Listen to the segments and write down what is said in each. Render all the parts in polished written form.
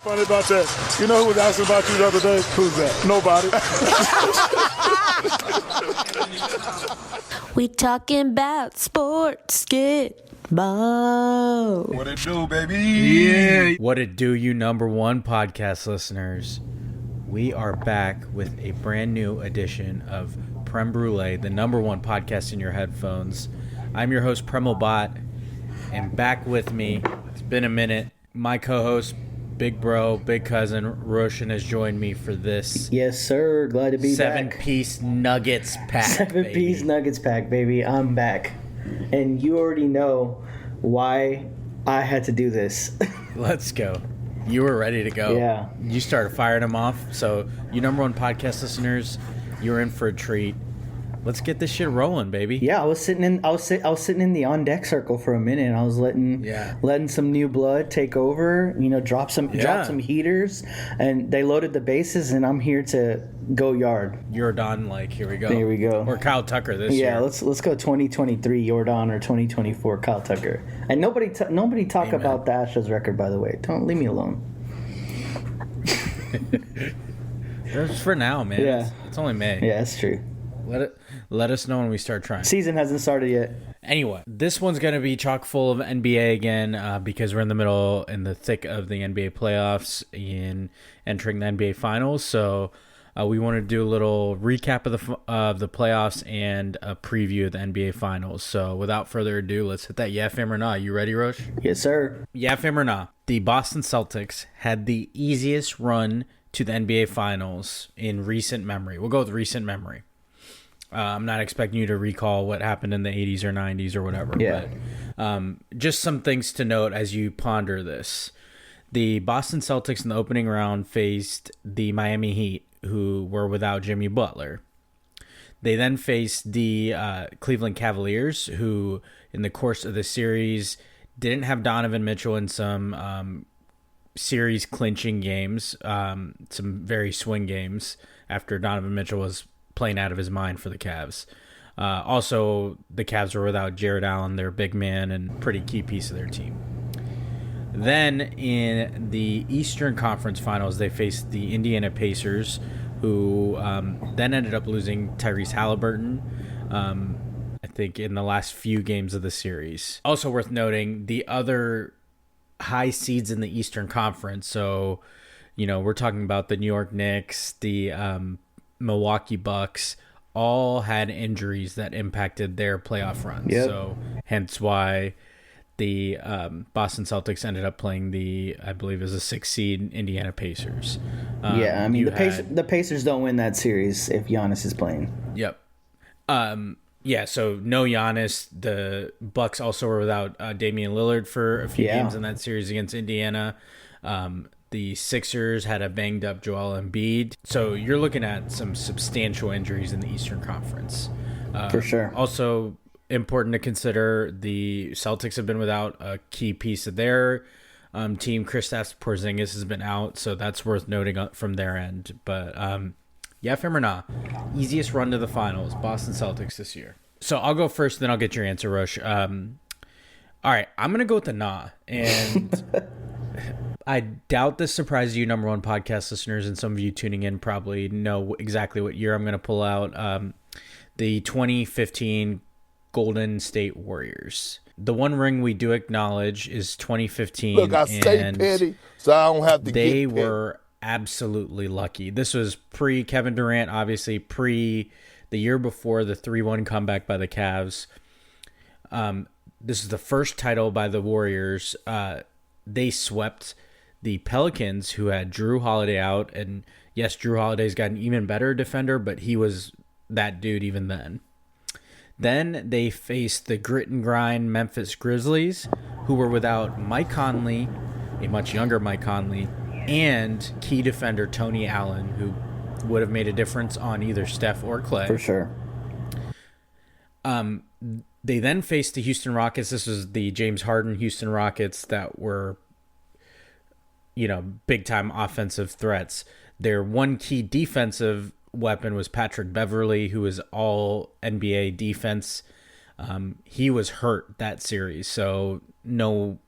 Funny about that. You know who was asking about you the other day? Who's that? Nobody. We talking about sports, get ball. What it do, baby? Yeah. What it do, you number one podcast listeners? We are back with a brand new edition of Prem Brulee, the number one podcast in your headphones. I'm your host, Premal, and back with me, it's been a minute, my co-host, big bro, big cousin, Roshan has joined me for this. Yes, sir. Glad to be back. 7-piece Nuggets pack, Seven-piece Nuggets pack, baby. I'm back. And you already know why I had to do this. Let's go. You were ready to go. Yeah. You started firing them off. So, you number one podcast listeners, you're in for a treat. Let's get this shit rolling, baby. Yeah, I was sitting in the on deck circle for a minute, and I was letting some new blood take over. You know, drop some heaters, and they loaded the bases, and I'm here to go yard. Jordan, like, here we go. There we go. Or Kyle Tucker this year. Yeah, let's go 2023 Jordan or 2024 Kyle Tucker. And nobody talk Amen. about the Astros record, by the way. Don't leave me alone. That's for now, man. Yeah. It's only May. Yeah, that's true. Let us know when we start trying. Season hasn't started yet. Anyway, this one's going to be chock full of NBA again because we're in the thick of the NBA playoffs and entering the NBA Finals. So we want to do a little recap of the playoffs and a preview of the NBA Finals. So without further ado, let's hit that yeah fam or nah. You ready, Rosh? Yes, sir. Yeah fam or nah. The Boston Celtics had the easiest run to the NBA Finals in recent memory. We'll go with recent memory. I'm not expecting you to recall what happened in the 80s or 90s or whatever. Yeah. But just some things to note as you ponder this. The Boston Celtics in the opening round faced the Miami Heat, who were without Jimmy Butler. They then faced the Cleveland Cavaliers, who in the course of the series didn't have Donovan Mitchell in some series clinching games, some very swing games after Donovan Mitchell was playing out of his mind for the Cavs. Also, the Cavs were without Jared Allen, their big man and pretty key piece of their team. Then in the Eastern Conference Finals, they faced the Indiana Pacers, who then ended up losing Tyrese Halliburton, I think, in the last few games of the series. Also worth noting, the other high seeds in the Eastern Conference, so, you know, we're talking about the New York Knicks, the Milwaukee Bucks, all had injuries that impacted their playoff runs. Yep. So hence why the Boston Celtics ended up playing I believe is a 6 seed Indiana Pacers. Yeah, I mean the Pacers don't win that series if Giannis is playing. Yep. Yeah, so no Giannis. The Bucks also were without Damian Lillard for a few games in that series against Indiana. The Sixers had a banged-up Joel Embiid. So you're looking at some substantial injuries in the Eastern Conference. For sure. Also important to consider, the Celtics have been without a key piece of their team. Kristaps Porzingis has been out, so that's worth noting from their end. But yeah, fam or nah, easiest run to the finals, Boston Celtics this year. So I'll go first, then I'll get your answer, Rush. All right, I'm going to go with the nah. And I doubt this surprises you, number one podcast listeners, and some of you tuning in probably know exactly what year I'm going to pull out. The 2015 Golden State Warriors. The one ring we do acknowledge is 2015. Look, I stay petty, so I don't have to get They petty. were absolutely lucky. This was pre-Kevin Durant, obviously pre the year before the 3-1 comeback by the Cavs. This is the first title by the Warriors. They swept the Pelicans, who had Drew Holiday out. And yes, Drew Holiday's got an even better defender, but he was that dude even then. Then they faced the grit and grind Memphis Grizzlies, who were without Mike Conley, a much younger Mike Conley, and key defender Tony Allen, who would have made a difference on either Steph or Clay. For sure. They then faced the Houston Rockets. This was the James Harden Houston Rockets that were, you know, big-time offensive threats. Their one key defensive weapon was Patrick Beverley, who was all NBA defense. He was hurt that series, so no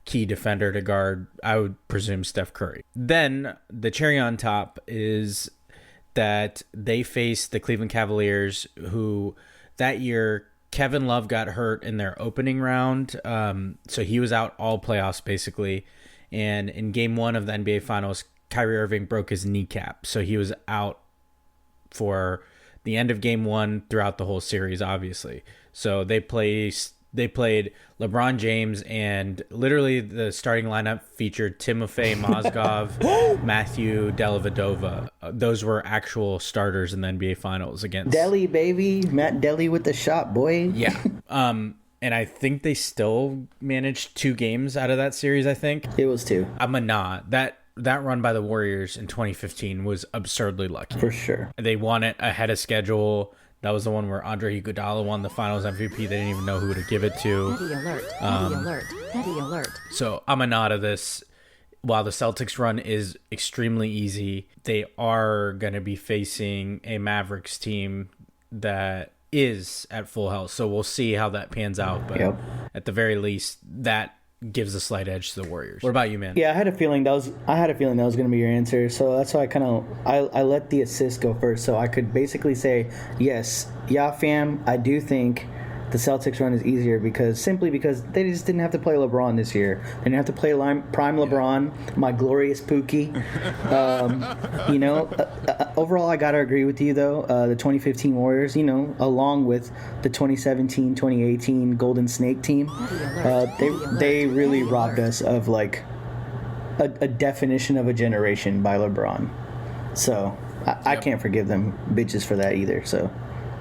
key defender to guard, I would presume, Steph Curry. Then the cherry on top is that they faced the Cleveland Cavaliers, who that year Kevin Love got hurt in their opening round. So he was out all playoffs basically. And in game 1 of the NBA Finals, Kyrie Irving broke his kneecap. So he was out for the end of game 1 throughout the whole series, obviously. So they played LeBron James, and literally the starting lineup featured Timofey Mozgov, Matthew Dellavedova. Those were actual starters in the NBA Finals against Delly, baby. Matt Delly with the shot, boy. Yeah. And I think they still managed 2 games out of that series, I think. It was 2. That run by the Warriors in 2015 was absurdly lucky. For sure. They won it ahead of schedule. That was the one where Andre Iguodala won the Finals MVP. They didn't even know who to give it to. Petty alert. Petty alert. Petty alert. So I'm a nod of this. While the Celtics run is extremely easy, they are going to be facing a Mavericks team that is at full health. So we'll see how that pans out. But at the very least, that gives a slight edge to the Warriors. What about you, man? Yeah, I had a feeling that was going to be your answer. So that's why I let the assist go first, so I could basically say yes, yeah, fam. I do think the Celtics run is easier because they just didn't have to play LeBron this year. They didn't have to play prime LeBron, my glorious Pookie. Overall, I gotta agree with you though. The 2015 Warriors, along with the 2017, 2018 Golden Snake team, they really robbed us of like a definition of a generation by LeBron. So I can't forgive them bitches for that either. So.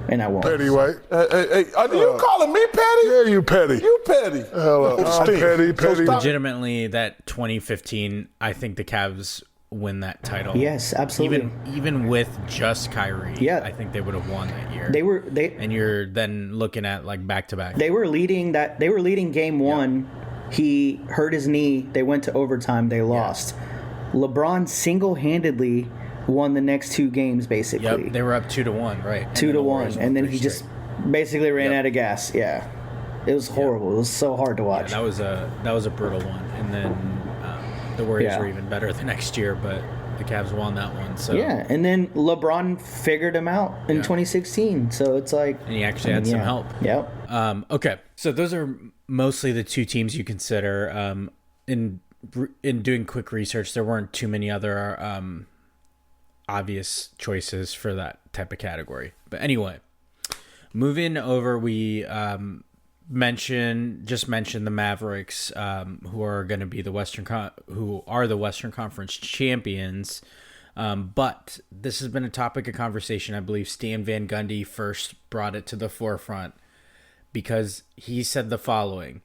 And I won't. Petty, right? Hey, are you calling me petty? Yeah, you petty. You petty. I'm petty. Legitimately, that 2015, I think the Cavs win that title. Yes, absolutely. Even with just Kyrie, I think they would have won that year. And you're then looking at like back to back. They were leading game 1. He hurt his knee. They went to overtime. They lost. LeBron single-handedly won the next 2 games basically. Yep, they were up 2-1, right? 2-1, and then he just basically ran out of gas. Yeah, it was horrible. It was so hard to watch. Yeah, that was a brutal one. And then the Warriors were even better the next year, but the Cavs won that one. So and then LeBron figured him out in 2016. So it's like, and he actually had some help. Yep. Okay, so those are mostly the 2 teams you consider. In doing quick research, there weren't too many other obvious choices for that type of category. But anyway, moving over, we mentioned the Mavericks, who are going to be the Western Conference champions. But this has been a topic of conversation. I believe Stan Van Gundy first brought it to the forefront because he said the following: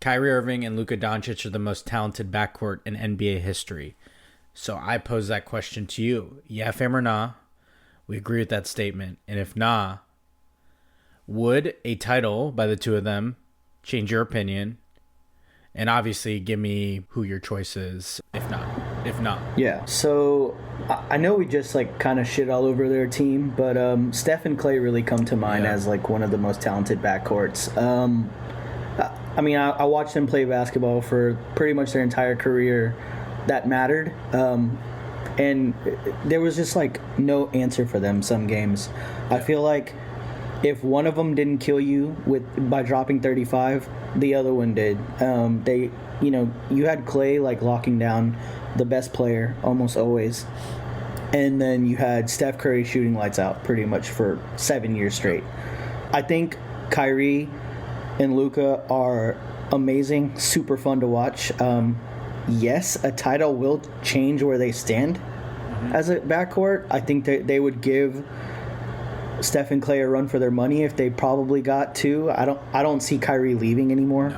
Kyrie Irving and Luka Doncic are the most talented backcourt in NBA history. So I pose that question to you. Yeah, fam or nah? We agree with that statement. And if nah, would a title by the 2 of them change your opinion? And obviously, give me who your choice is, if not. Yeah, so I know we just like kind of shit all over their team, but Steph and Clay really come to mind as like one of the most talented backcourts. I mean, I watched them play basketball for pretty much their entire career. That mattered, and there was just like no answer for them some games. I feel like if one of them didn't kill you by dropping 35, the other one did. You had Clay like locking down the best player almost always, and then you had Steph Curry shooting lights out pretty much for 7 years straight. I think Kyrie and Luka are amazing, super fun to watch. Yes, a title will change where they stand as a backcourt. I think that they would give Steph and Clay a run for their money if they probably got 2. I don't see Kyrie leaving anymore.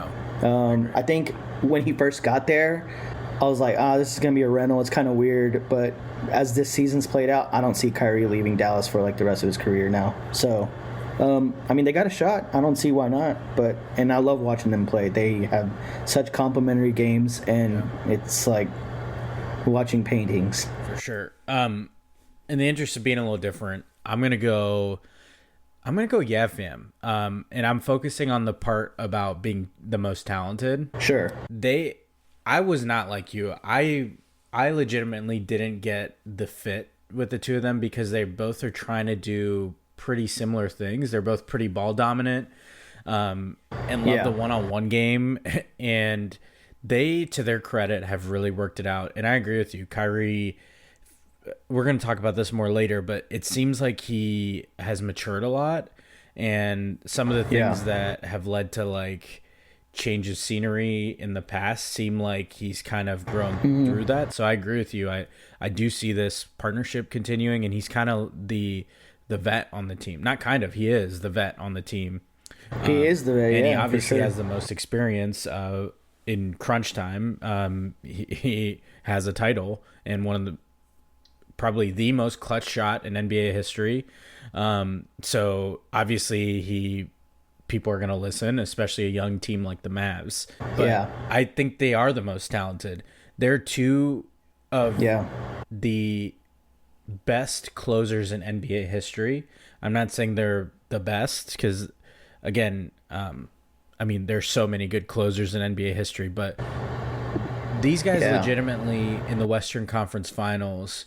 No. I think when he first got there, I was like, this is going to be a rental. It's kind of weird. But as this season's played out, I don't see Kyrie leaving Dallas for like the rest of his career now. So, I mean, they got a shot. I don't see why not. And I love watching them play. They have such complimentary games, and it's like watching paintings. For sure. In the interest of being a little different, I'm gonna I'm gonna go yeah, fam. And I'm focusing on the part about being the most talented. Sure. I was not like you. I legitimately didn't get the fit with the two of them because they both are trying to do pretty similar things. They're both pretty ball dominant, and love the one-on-one game. And they, to their credit, have really worked it out. And I agree with you, Kyrie. We're going to talk about this more later, but it seems like he has matured a lot, and some of the things that have led to like change of scenery in the past seem like he's kind of grown through that. So I agree with you. I do see this partnership continuing, and he's kind of the vet on the team. Not kind of, he is the vet on the team. He is the vet, and he obviously has the most experience in crunch time. He has a title and one of the probably the most clutch shot in NBA history. So obviously people are going to listen, especially a young team like the Mavs. But I think they are the most talented. They're two of the best closers in NBA history. I'm not saying they're the best because, again, I mean, there's so many good closers in NBA history, but these guys legitimately in the Western Conference Finals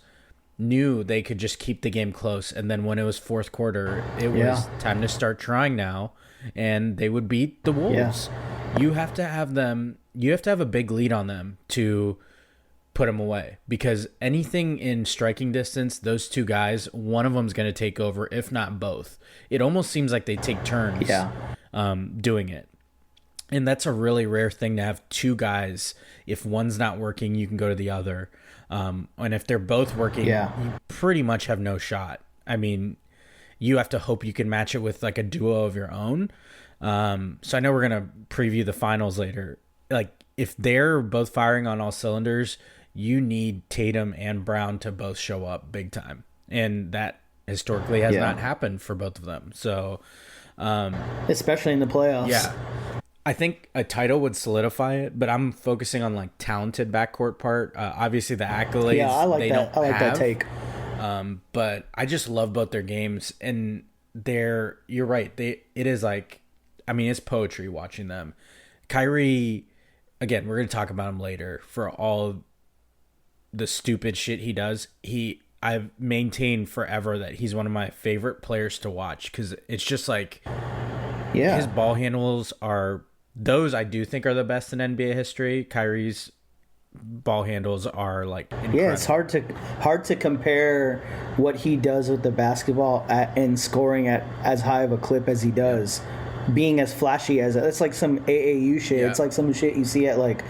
knew they could just keep the game close, and then when it was fourth quarter, it was time to start trying now, and they would beat the Wolves. You have to have a big lead on them to put them away, because anything in striking distance, those two guys, one of them's going to take over, if not both. It almost seems like they take turns doing it. And that's a really rare thing to have two guys. If one's not working, you can go to the other. And if they're both working, you pretty much have no shot. I mean, you have to hope you can match it with like a duo of your own. So I know we're going to preview the finals later. Like, if they're both firing on all cylinders, you need Tatum and Brown to both show up big time. And that historically has not happened for both of them. So, especially in the playoffs. Yeah. I think a title would solidify it, but I'm focusing on like talented backcourt part. Obviously the accolades. Yeah, I like they that. Don't I like have, that take. But I just love both their games, and you're right. It is like, I mean, it's poetry watching them. Kyrie, again, we're going to talk about him later for all the stupid shit he does. I've maintained forever that he's one of my favorite players to watch, because it's just like, his ball handles are, those I do think are the best in NBA history. Kyrie's ball handles are like incredible. Yeah, it's hard to compare what he does with the basketball and scoring at as high of a clip as he does, being as flashy as it's like some AAU shit. It's like some shit you see at like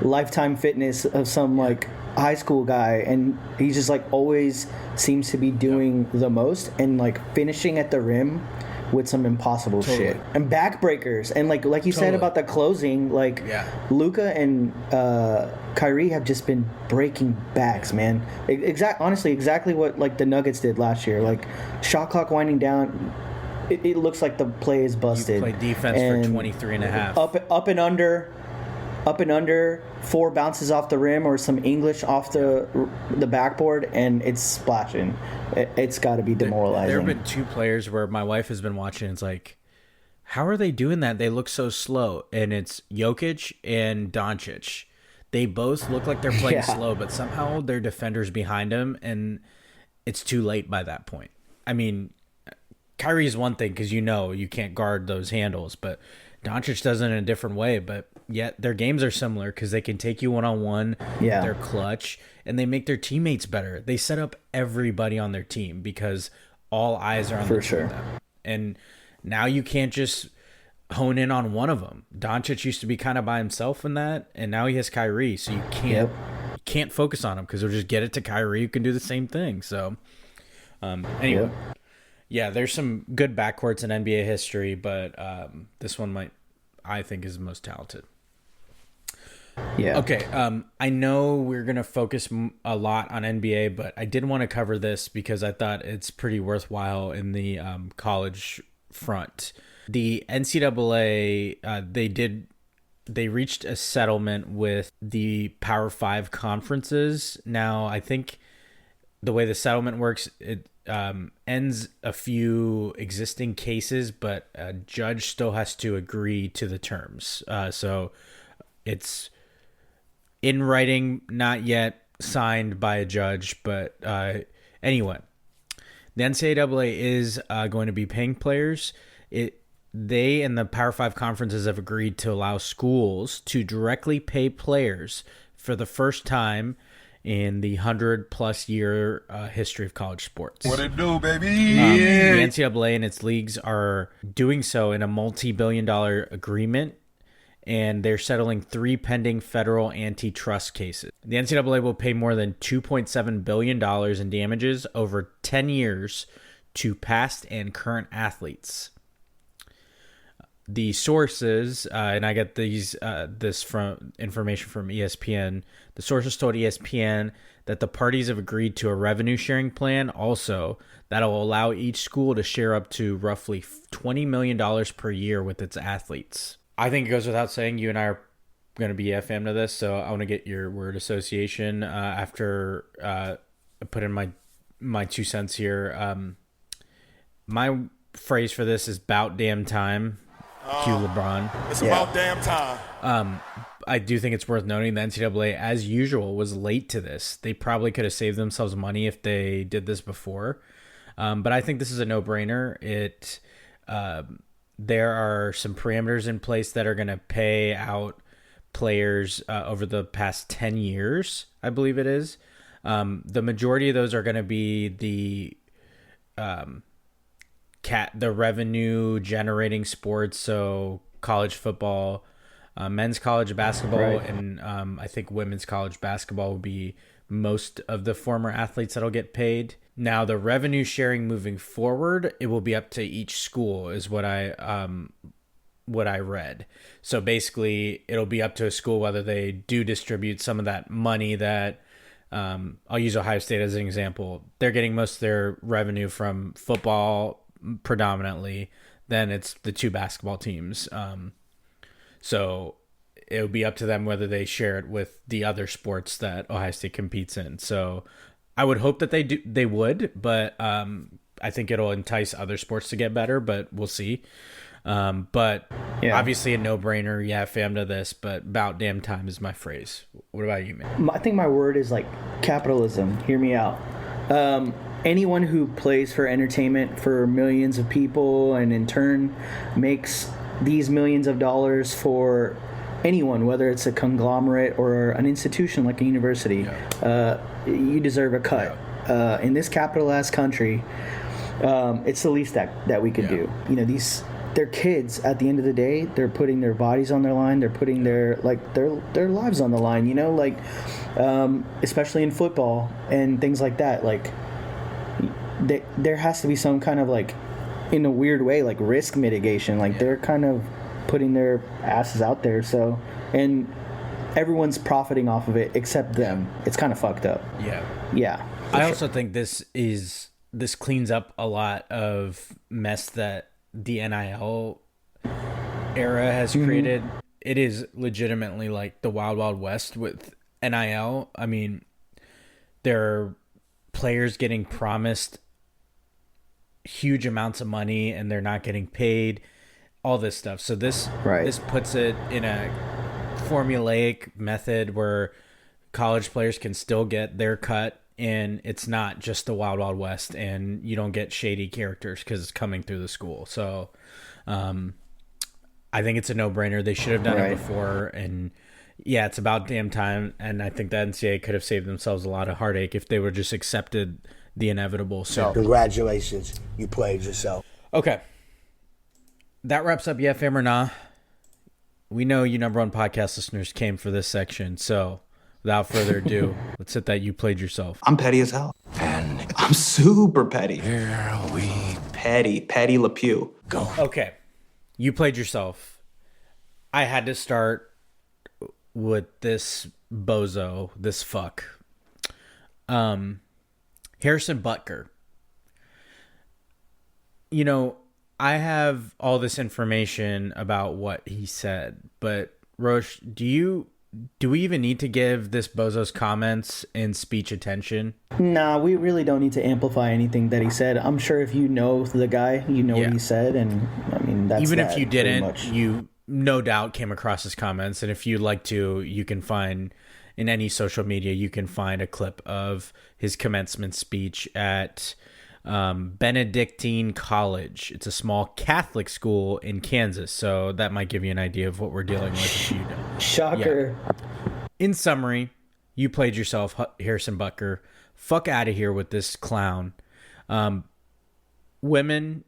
Lifetime Fitness of some like high school guy, and he just like always seems to be doing the most and like finishing at the rim with some impossible shit and backbreakers, and like you said about the closing, like Luka and Kyrie have just been breaking backs, man. Honestly, exactly what like the Nuggets did last year. Like, shot clock winding down, it looks like the play is busted. You play defense for 23 and a half. Up and under, 4 bounces off the rim or some English off the backboard, and it's splashing. It's got to be demoralizing. There have been 2 players where my wife has been watching. It's like, how are they doing that? They look so slow. And it's Jokic and Doncic. They both look like they're playing slow, but somehow their defenders behind them, and it's too late by that point. I mean, Kyrie is one thing because you can't guard those handles, but Doncic does it in a different way. But yet their games are similar because they can take you one-on-one. They're clutch, and they make their teammates better. They set up everybody on their team because all eyes are on them. And now you can't just hone in on one of them. Doncic used to be kind of by himself in that, and now he has Kyrie, so you can't focus on him because he'll just get it to Kyrie, who can do the same thing. So anyway. Yeah, there's some good backcourts in NBA history, but this one I think is the most talented. Yeah. Okay. I know we're going to focus a lot on NBA, but I did want to cover this because I thought it's pretty worthwhile in the college front. The NCAA, they reached a settlement with the Power 5 conferences. Now, I think the way the settlement works, ends a few existing cases, but a judge still has to agree to the terms. So it's in writing, not yet signed by a judge. But anyway, the NCAA is going to be paying players. They and the Power 5 conferences have agreed to allow schools to directly pay players for the first time in the 100-plus year history of college sports. What it do, baby? The NCAA and its leagues are doing so in a multi-billion-dollar agreement, and they're settling 3 pending federal antitrust cases. The NCAA will pay more than $2.7 billion in damages over 10 years to past and current athletes. The sources, and I get this from information from ESPN. The sources told ESPN that the parties have agreed to a revenue sharing plan also that'll allow each school to share up to roughly $20 million per year with its athletes. I think it goes without saying you and I are going to be FM to this, so I want to get your word association after I put in my 2 cents here. My phrase for this is "bout damn time." Cue LeBron. It's about damn time. I do think it's worth noting the NCAA, as usual, was late to this. They probably could have saved themselves money if they did this before. But I think this is a no-brainer. There are some parameters in place that are going to pay out players over the past 10 years, I believe it is. The majority of those are going to be the revenue generating sports, so college football, men's college basketball, right. And I think women's college basketball will be most of the former athletes that'll get paid. Now, the revenue sharing moving forward, it will be up to each school, is what I read. So basically, it'll be up to a school whether they do distribute some of that money that. I'll use Ohio State as an example. They're getting most of their revenue from football predominantly, then it's the 2 basketball teams. So it would be up to them whether they share it with the other sports that Ohio State competes in. So I would hope that they would, but I think it'll entice other sports to get better, but we'll see. But yeah. Obviously a no-brainer. Yeah, fam to this, but about damn time is my phrase. What about you, man? I think my word is like capitalism. Hear me out. Anyone who plays for entertainment for millions of people and in turn makes these millions of dollars for anyone, whether it's a conglomerate or an institution like a university, you deserve a cut. Yeah. In this capital-ass country, it's the least that we could do. You know, they're kids at the end of the day. They're putting their bodies on their line. They're putting their lives on the line, you know, like especially in football and things like that. Like there has to be some kind of, like, in a weird way, like risk mitigation. Like they're kind of putting their asses out there. So, and everyone's profiting off of it except them. It's kind of fucked up. Yeah. I also think this cleans up a lot of mess that the NIL era has created. It is legitimately like the Wild Wild West with NIL. I mean, there are players getting promised huge amounts of money and they're not getting paid, all this stuff. So this puts it in a formulaic method where college players can still get their cut, and it's not just the Wild Wild West, and you don't get shady characters because it's coming through the school. So I think it's a no-brainer. They should have done it before, and yeah, it's about damn time. And I think the NCAA could have saved themselves a lot of heartache if they would just accepted the inevitable. So congratulations, you played yourself. Okay, that wraps up Yeah Fam or Nah. We know you number one podcast listeners came for this section, so without further ado, let's hit that you played yourself. I'm petty as hell. And I'm super petty. here we Petty Le Pew. go. Okay, you played yourself. I had to start with this bozo, this fuck. Harrison Butker. You know, I have all this information about what he said, but Rosh, do we even need to give this bozo's comments and speech attention? Nah, we really don't need to amplify anything that he said. I'm sure if you know the guy, you know what he said, and I mean that's even that, if you didn't, you no doubt came across his comments, and if you'd like to, you can find in any social media, you can find a clip of his commencement speech at Benedictine College. It's a small Catholic school in Kansas, so that might give you an idea of what we're dealing with. If you don't. Shocker. Yeah. In summary, you played yourself, Harrison Butker. Fuck out of here with this clown. Women,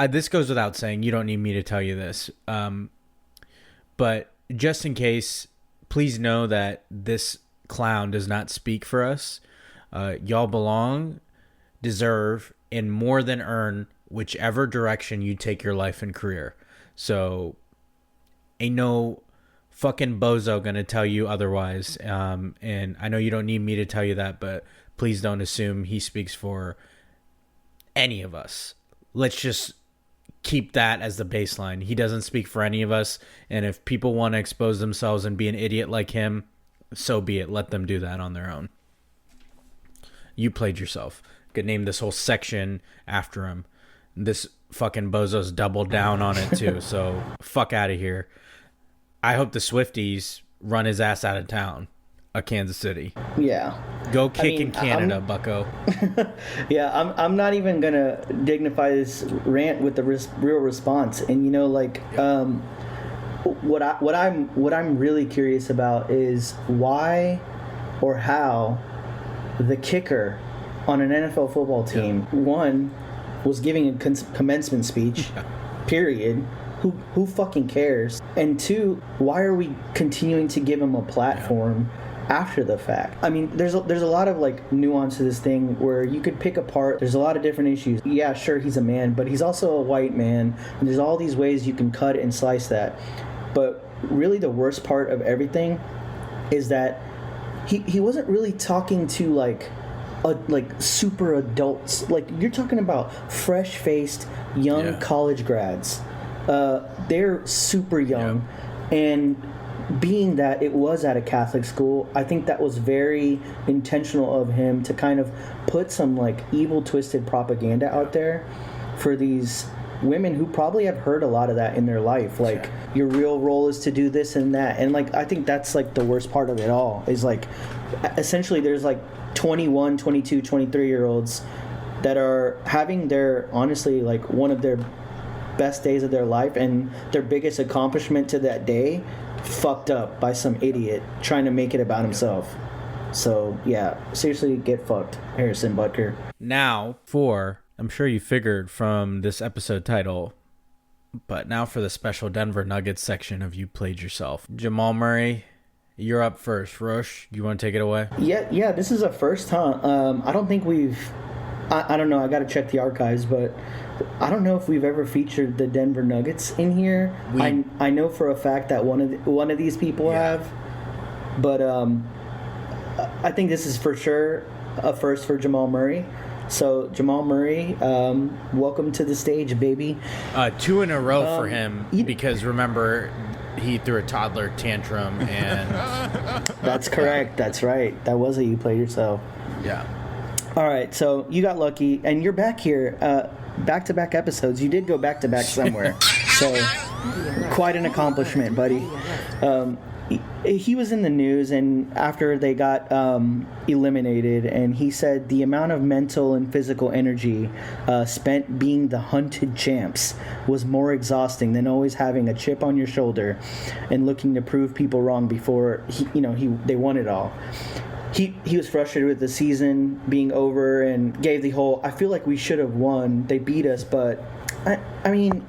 this goes without saying. You don't need me to tell you this. But just in case, please know that this clown does not speak for us. Y'all belong, deserve, and more than earn whichever direction you take your life and career. So ain't no fucking bozo gonna tell you otherwise. And I know you don't need me to tell you that, but please don't assume he speaks for any of us. Let's just keep that as the baseline. He doesn't speak for any of us, and if people want to expose themselves and be an idiot like him, so be it. Let them do that on their own. You played yourself. Could name this whole section after him. This fucking bozo's doubled down on it too, so fuck out of here. I hope the Swifties run his ass out of town. Kansas City. Yeah. Go kick in Canada, bucko. Yeah, I'm not even gonna dignify this rant with the real response. And you know, like, what I'm really curious about is why or how the kicker on an NFL football team, one, was giving a commencement speech, period. Who fucking cares? And two, why are we continuing to give him a platform after the fact? I mean, there's a lot of like nuance to this thing where you could pick apart. There's a lot of different issues. Yeah, sure, he's a man, but he's also a white man. And there's all these ways you can cut and slice that. But really the worst part of everything is that he wasn't really talking to like super adults. Like, you're talking about fresh-faced young college grads. They're super young, and being that it was at a Catholic school, I think that was very intentional of him to kind of put some like evil, twisted propaganda out there for these women who probably have heard a lot of that in their life. Like, your real role is to do this and that. And like, I think that's like the worst part of it all is like, essentially there's like 21, 22, 23-year-olds that are having their, honestly, like one of their best days of their life and their biggest accomplishment to that day fucked up by some idiot trying to make it about himself. So yeah, seriously, get fucked, Harrison Butker. Now for, I'm sure you figured from this episode title, but now for the special Denver Nuggets section of You Played Yourself. Jamal Murray, you're up first. Rosh, you want to take it away? Yeah, this is a first, huh? I don't think we've, I don't know, I gotta check the archives, but I don't know if we've ever featured the Denver Nuggets in here. I know for a fact that one of these people have, but I think this is for sure a first for Jamal Murray. So Jamal Murray, welcome to the stage, baby. 2 in a row for him because remember, he threw a toddler tantrum and that's correct. That's right. That was a You Play Yourself. Yeah. All right. So you got lucky, and you're back here. Back-to-back episodes. You did go back-to-back somewhere. So quite an accomplishment, buddy. He was in the news, and after they got eliminated, and he said the amount of mental and physical energy spent being the hunted champs was more exhausting than always having a chip on your shoulder and looking to prove people wrong before they won it all. He was frustrated with the season being over and gave the whole, I feel like we should have won. They beat us, but I mean,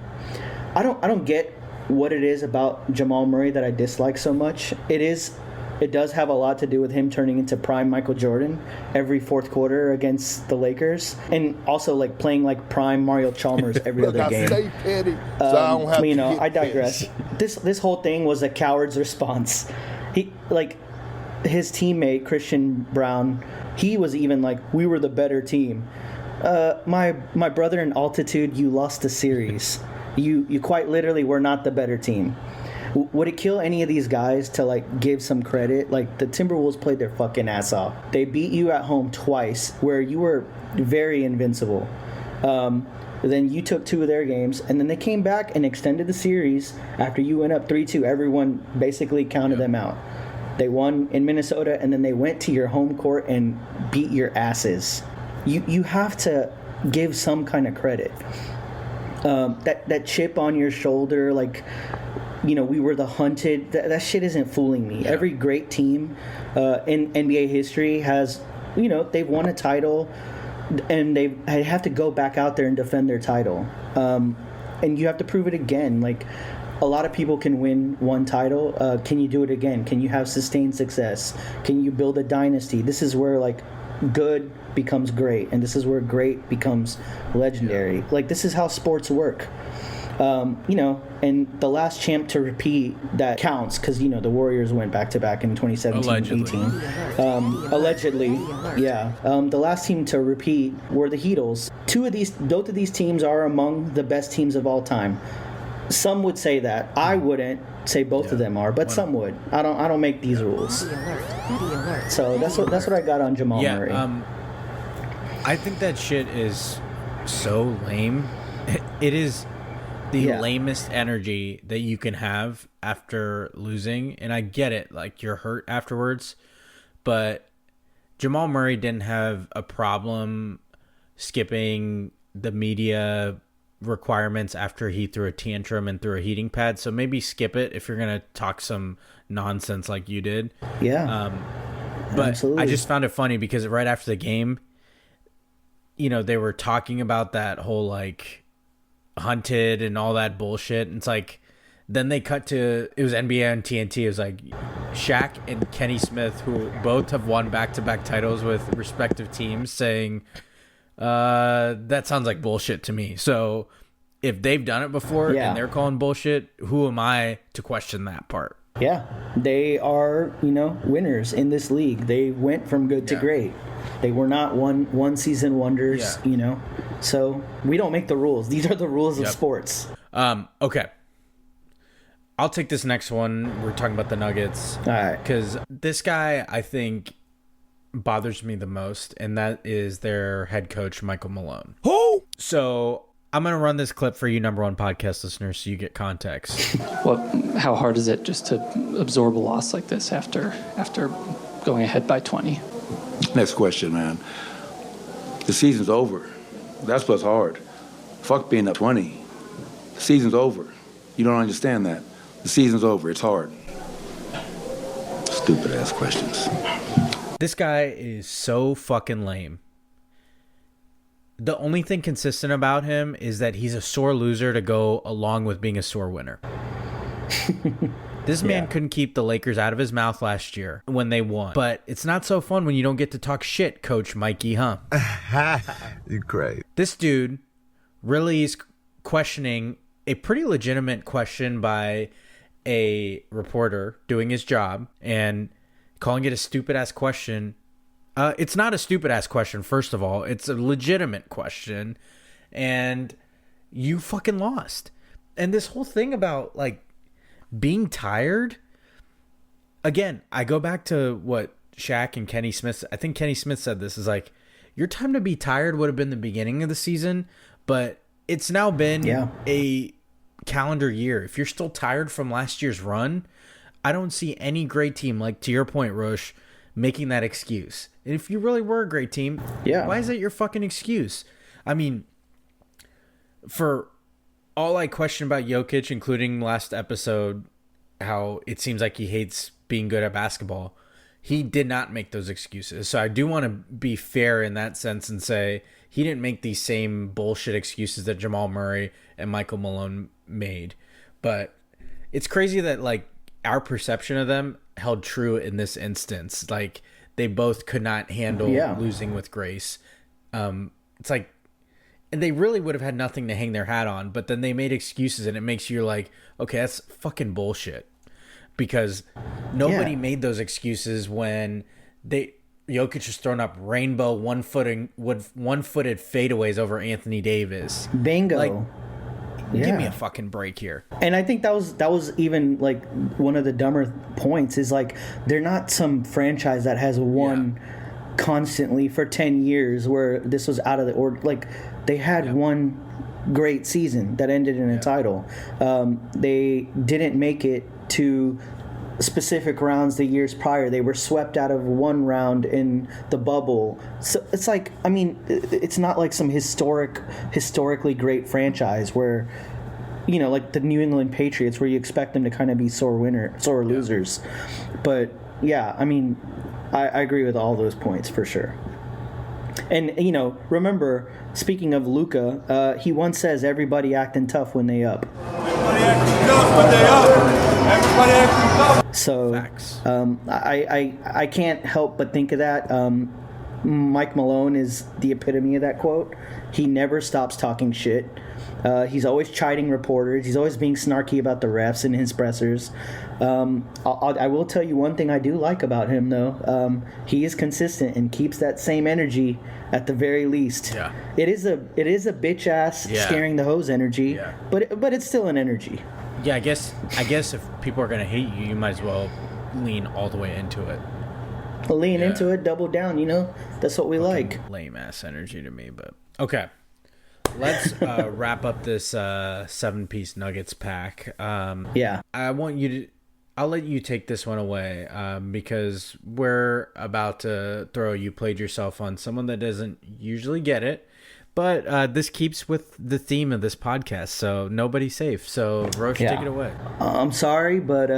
I don't get what it is about Jamal Murray that I dislike so much. It does have a lot to do with him turning into prime Michael Jordan every fourth quarter against the Lakers, and also like playing like prime Mario Chalmers every other game. Stay petty, so I don't have to I digress. This whole thing was a coward's response. His teammate Christian Brown, he was even like, we were the better team. My brother in altitude, you lost the series. You quite literally were not the better team. Would it kill any of these guys to like give some credit? Like the Timberwolves played their fucking ass off. They beat you at home twice, where you were very invincible. Then you took 2 of their games, and then they came back and extended the series after you went up 3-2. Everyone basically counted them out. They won in Minnesota, and then they went to your home court and beat your asses. You have to give some kind of credit. That chip on your shoulder, like, you know, we were the hunted. That shit isn't fooling me. Yeah. Every great team in NBA history has, you know, they've won a title, and they have to go back out there and defend their title. And you have to prove it again. Like, a lot of people can win one title. Can you do it again? Can you have sustained success? Can you build a dynasty? This is where, like, good becomes great, and this is where great becomes legendary. Yeah. Like, this is how sports work. You know, and the last champ to repeat that counts, because, you know, the Warriors went back-to-back in 2017-18. Allegedly, yeah. The last team to repeat were the Heatles. Both of these teams are among the best teams of all time. Some would say that. I wouldn't say both of them are, but some would. I don't make these rules. So that's what I got on Jamal Murray. I think that shit is so lame. It is the lamest energy that you can have after losing, and I get it, like, you're hurt afterwards, but Jamal Murray didn't have a problem skipping the media requirements after he threw a tantrum and threw a heating pad, so maybe skip it if you're gonna talk some nonsense like you did. But absolutely. I just found it funny because right after the game, you know, they were talking about that whole, like, hunted and all that bullshit. And it's like, then they cut to, it was NBA and TNT. It was like Shaq and Kenny Smith, who both have won back-to-back titles with respective teams, saying, that sounds like bullshit to me. So if they've done it before and they're calling bullshit, who am I to question that part? Yeah, they are, you know, winners in this league. They went from good to great. They were not one season wonders, you know. So we don't make the rules. These are the rules of sports. Okay. I'll take this next one. We're talking about the Nuggets. All right. Because this guy, I think, bothers me the most, and that is their head coach, Michael Malone. Who? So I'm going to run this clip for you, number one podcast listeners, so you get context. How hard is it just to absorb a loss like this after going ahead by 20? Next question, man. The season's over. That's what's hard. Fuck being up 20. The season's over. You don't understand that. The season's over. It's hard. Stupid ass questions. This guy is so fucking lame. The only thing consistent about him is that he's a sore loser to go along with being a sore winner. This man couldn't keep the Lakers out of his mouth last year when they won. But it's not so fun when you don't get to talk shit, Coach Mikey, huh? You're great. This dude really is questioning a pretty legitimate question by a reporter doing his job and calling it a stupid-ass question. It's not a stupid-ass question, first of all. It's a legitimate question. And you fucking lost. And this whole thing about, like, being tired, again, I go back to what Shaq and Kenny Smith, I think Kenny Smith said this, is like, your time to be tired would have been the beginning of the season, but it's now been a calendar year. If you're still tired from last year's run, I don't see any great team, like, to your point, Roche, making that excuse. And if you really were a great team, why is that your fucking excuse? I mean, for all I question about Jokic, including last episode, how it seems like he hates being good at basketball, he did not make those excuses. So I do want to be fair in that sense and say he didn't make these same bullshit excuses that Jamal Murray and Michael Malone made. But it's crazy that, like, our perception of them held true in this instance. Like, they both could not handle losing with grace. It's like, and they really would have had nothing to hang their hat on, but then they made excuses, and it makes you like, okay, that's fucking bullshit. Because nobody made those excuses when Jokic was throwing up rainbow one-footed fadeaways over Anthony Davis. Bingo. Like, Give me a fucking break here. And I think that was even like one of the dumber points is like they're not some franchise that has won constantly for 10 years where this was out of the order. Like they had one great season that ended in a title. They didn't make it to specific rounds the years prior. They were swept out of one round in the bubble. So it's like, I mean, it's not like some historically great franchise where, you know, like the New England Patriots where you expect them to kind of be sore losers. But yeah, I mean, I agree with all those points for sure. And, you know, remember, speaking of Luka, he once says everybody acting tough when they up. Everybody acting tough when they up. Everybody acting tough. So, I can't help but think of that. Mike Malone is the epitome of that quote. He never stops talking shit. He's always chiding reporters. He's always being snarky about the refs and his pressers. I will tell you one thing I do like about him, though. He is consistent and keeps that same energy at the very least. Yeah. It is a bitch ass scaring the hose energy, but it's still an energy. Yeah, I guess if people are gonna hate you, you might as well lean all the way into it. Lean into it, double down. You know, that's what we like. Lame ass energy to me, but okay. Let's wrap up this 7-piece Nuggets pack. I'll let you take this one away because we're about to throw You Played Yourself on someone that doesn't usually get it. But this keeps with the theme of this podcast, so nobody's safe. So, Roche, take it away. I'm sorry, but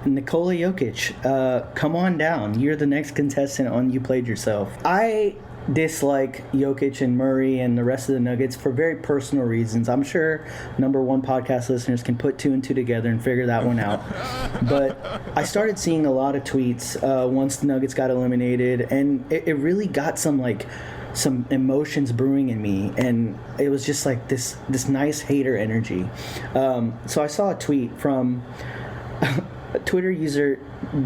Nikola Jokic, come on down. You're the next contestant on You Played Yourself. I dislike Jokic and Murray and the rest of the Nuggets for very personal reasons. I'm sure number one podcast listeners can put 2 and 2 together and figure that one out. But I started seeing a lot of tweets once the Nuggets got eliminated, and it really got some emotions brewing in me, and it was just like this nice hater energy. So I saw a tweet from a Twitter user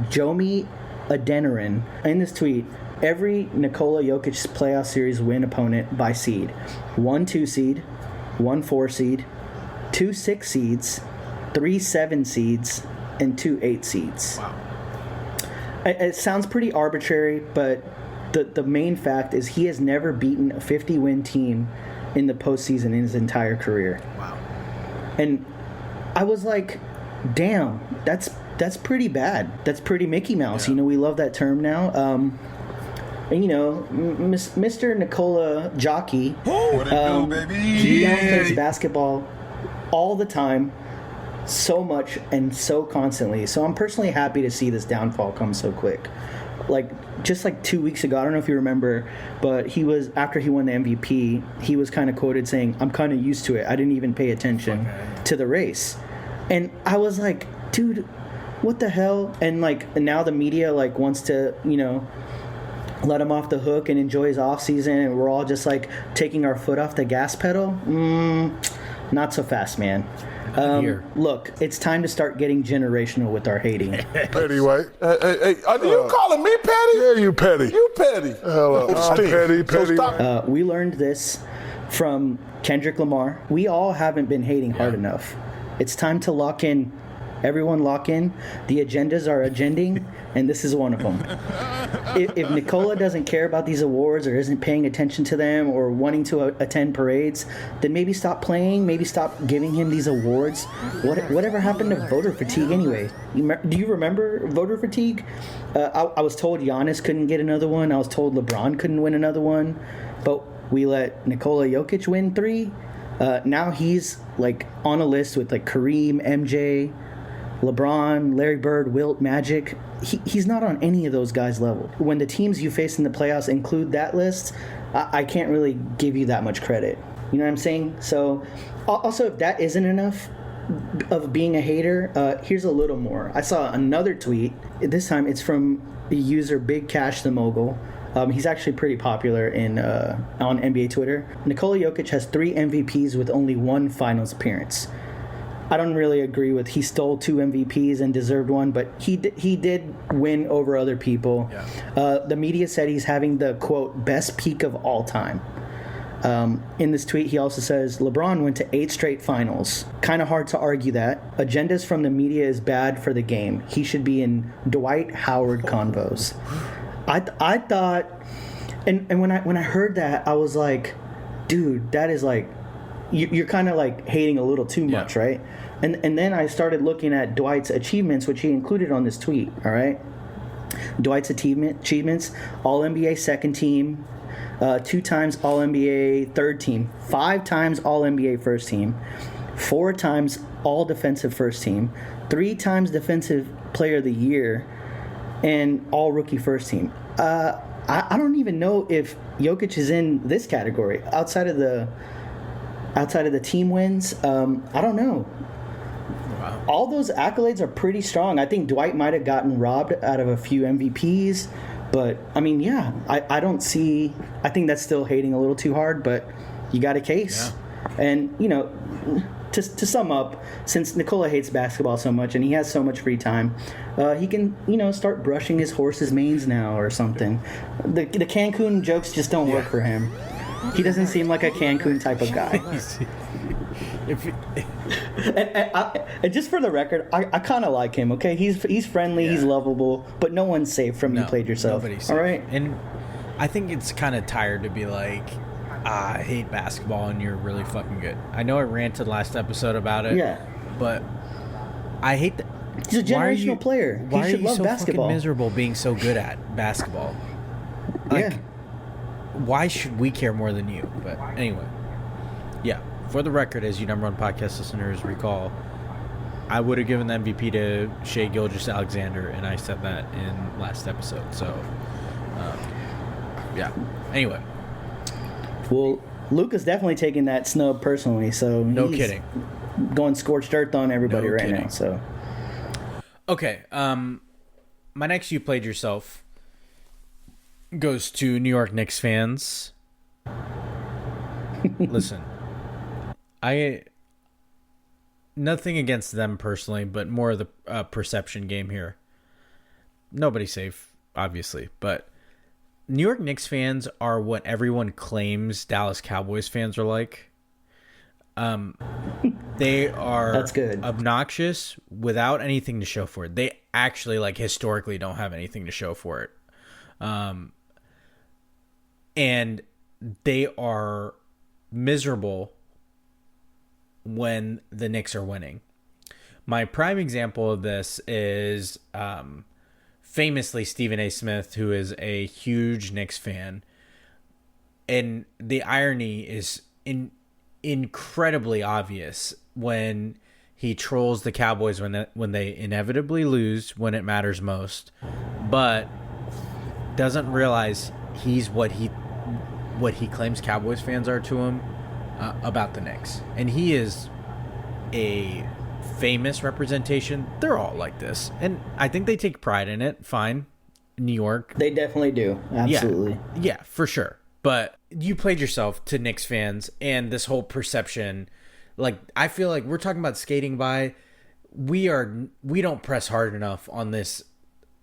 Jomi Adeniran. In this tweet, every Nikola Jokic playoff series win opponent by seed: 1 2 seed, 1 4 seed, 2 6 seeds, 3 7 seeds, and 2 8 seeds. Wow. It sounds pretty arbitrary, but the main fact is he has never beaten a 50-win team in the postseason in his entire career. Wow. And I was like, damn, that's pretty bad. That's pretty Mickey Mouse. Yeah. You know, we love that term now. And, you know, Mr. Nikola Jockey, he plays basketball all the time, so much and so constantly. So I'm personally happy to see this downfall come so quick. Just 2 weeks ago, I don't know if you remember, but after he won the MVP, he was kind of quoted saying, "I'm kind of used to it. I didn't even pay attention to the race." And I was like, dude, what the hell? And now the media wants to, you know, let him off the hook and enjoy his off season, and we're all just taking our foot off the gas pedal. Not so fast, man. Look, it's time to start getting generational with our hating. Petty, White. Hey, are you calling me petty? Yeah, you petty. You petty. Petty. We learned this from Kendrick Lamar. We all haven't been hating hard enough. It's time to lock in. Everyone lock in. The agendas are agending, and this is one of them. If Nikola doesn't care about these awards or isn't paying attention to them or wanting to attend parades, then maybe stop playing, maybe stop giving him these awards. Whatever happened to voter fatigue anyway? Do you remember voter fatigue? I was told Giannis couldn't get another one. I was told LeBron couldn't win another one. But we let Nikola Jokic win 3. Now he's on a list with Kareem, MJ, LeBron, Larry Bird, Wilt, Magic. He's not on any of those guys' level. When the teams you face in the playoffs include that list, I can't really give you that much credit. You know what I'm saying? So, also, if that isn't enough of being a hater, here's a little more. I saw another tweet. This time it's from the user Big Cash the Mogul. He's actually pretty popular on NBA Twitter. Nikola Jokic has 3 MVPs with only 1 finals appearance. I don't really agree with he stole 2 MVPs and deserved 1, but he did win over other people. Yeah. The media said he's having the, quote, best peak of all time. In this tweet, he also says, LeBron went to 8 straight finals. Kind of hard to argue that. Agendas from the media is bad for the game. He should be in Dwight Howard convos. I thought, and when I heard that, I was like, dude, that is like, you're kind of like hating a little too much, right? And then I started looking at Dwight's achievements, which he included on this tweet, all right? Dwight's achievements, All-NBA second team, 2 times All-NBA third team, 5 times All-NBA first team, 4 times All-Defensive first team, 3 times Defensive Player of the Year, and All-Rookie first team. I don't even know if Jokic is in this category outside of the team wins. I don't know. Wow. All those accolades are pretty strong. I think Dwight might have gotten robbed out of a few MVPs, but I mean, yeah, I don't see. I think that's still hating a little too hard, but you got a case. Yeah. And you know, to sum up, since Nikola hates basketball so much and he has so much free time, he can start brushing his horse's manes now or something. The Cancun jokes just don't work for him. He doesn't seem like a Cancun type of guy. And just for the record, I kind of like him. Okay, he's friendly, he's lovable, but no one's safe from you played yourself. Nobody's safe. All right, and I think it's kind of tired to be like, I hate basketball and you're really fucking good. I know I ranted last episode about it. Yeah, but I hate that. He's a generational player. Why he should are you love so basketball. fucking miserable being so good at basketball? Like, why should we care more than you? But anyway, yeah. For the record, as you number 1 podcast listeners recall, I would have given the MVP to Shai Gilgeous-Alexander, and I said that in last episode. So, yeah. Anyway. Well, Luka's definitely taking that snub personally, so no he's kidding. Going scorched earth on everybody right now. So, okay. My next "You Played Yourself" goes to New York Knicks fans. Listen, nothing against them personally, but more of the perception game here. Nobody's safe, obviously, but New York Knicks fans are what everyone claims Dallas Cowboys fans are like. They are That's good. Obnoxious without anything to show for it. They actually, like, historically don't have anything to show for it. And they are miserable when the Knicks are winning. My prime example of this is famously Stephen A. Smith, who is a huge Knicks fan. And the irony is incredibly obvious when he trolls the Cowboys when they inevitably lose when it matters most, but doesn't realize he's what he claims Cowboys fans are to him about the Knicks. And he is a famous representation. They're all like this, and I think they take pride in it. Fine. New York, they definitely do. Absolutely. Yeah, for sure. But you played yourself to Knicks fans and this whole perception. Like, I feel like we're talking about skating by. We don't press hard enough on this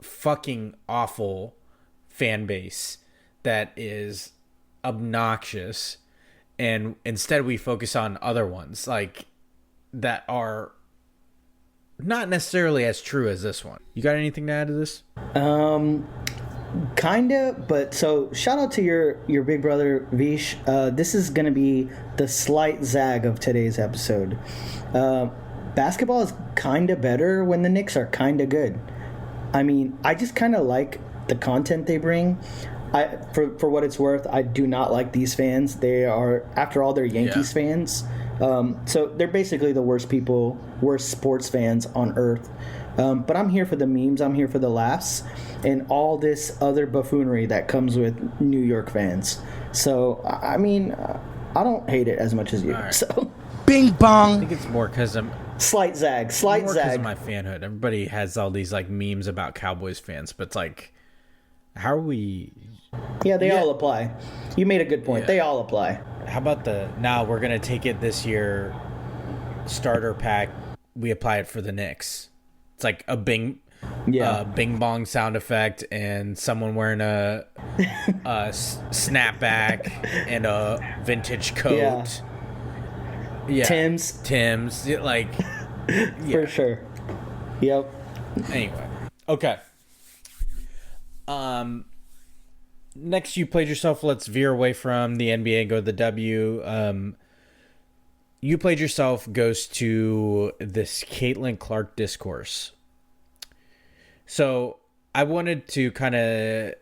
fucking awful fan base that is obnoxious, and instead we focus on other ones like that are not necessarily as true as this one. You got anything to add to this? Kinda, but so shout out to your big brother Vish. This is gonna be the slight zag of today's episode. Basketball is kinda better when the Knicks are kinda good. I mean, I just kinda like the content they bring. For what it's worth, I do not like these fans. They are, after all, they're Yankees fans. So they're basically the worst sports fans on earth. But I'm here for the memes. I'm here for the laughs and all this other buffoonery that comes with New York fans. So, I mean, I don't hate it as much as you. Right. So, bing bong. I think it's more because I'm slight zag. More because of my fanhood. Everybody has all these like memes about Cowboys fans, but it's like, how are we? Yeah, they all apply. You made a good point. Yeah. They all apply. How about now we're going to take it this year, starter pack, we apply it for the Knicks. It's like a bing bing bong sound effect and someone wearing a snapback and a vintage coat. Yeah. Tim's, like, for sure. Yep. Anyway, okay. Next, you played yourself. Let's veer away from the NBA and go to the W. You played yourself goes to this Caitlin Clark discourse. So I wanted to kind of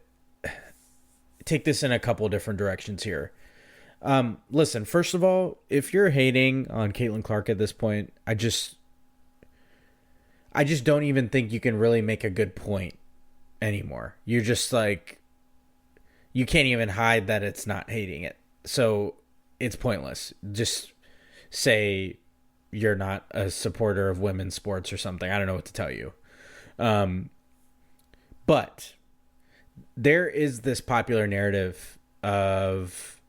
take this in a couple different directions here. Listen, first of all, if you're hating on Caitlin Clark at this point, I just don't even think you can really make a good point anymore. You're just like, you can't even hide that it's not hating it. So it's pointless. Just say you're not a supporter of women's sports or something. I don't know what to tell you. But there is this popular narrative of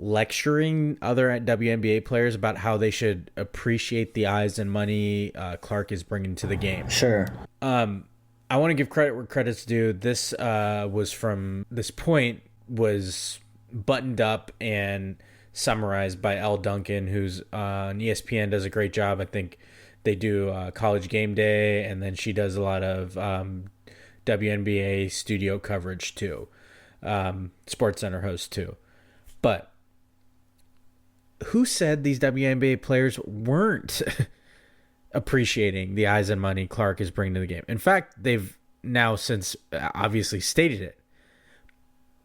lecturing other WNBA players about how they should appreciate the eyes and money Clark is bringing to the game. Sure. I want to give credit where credit's due. This point was buttoned up and summarized by Elle Duncan, who's on ESPN, does a great job. I think they do College Game Day, and then she does a lot of WNBA studio coverage too, Sports Center host too. But who said these WNBA players weren't appreciating the eyes and money Clark is bringing to the game? In fact, they've now since obviously stated it.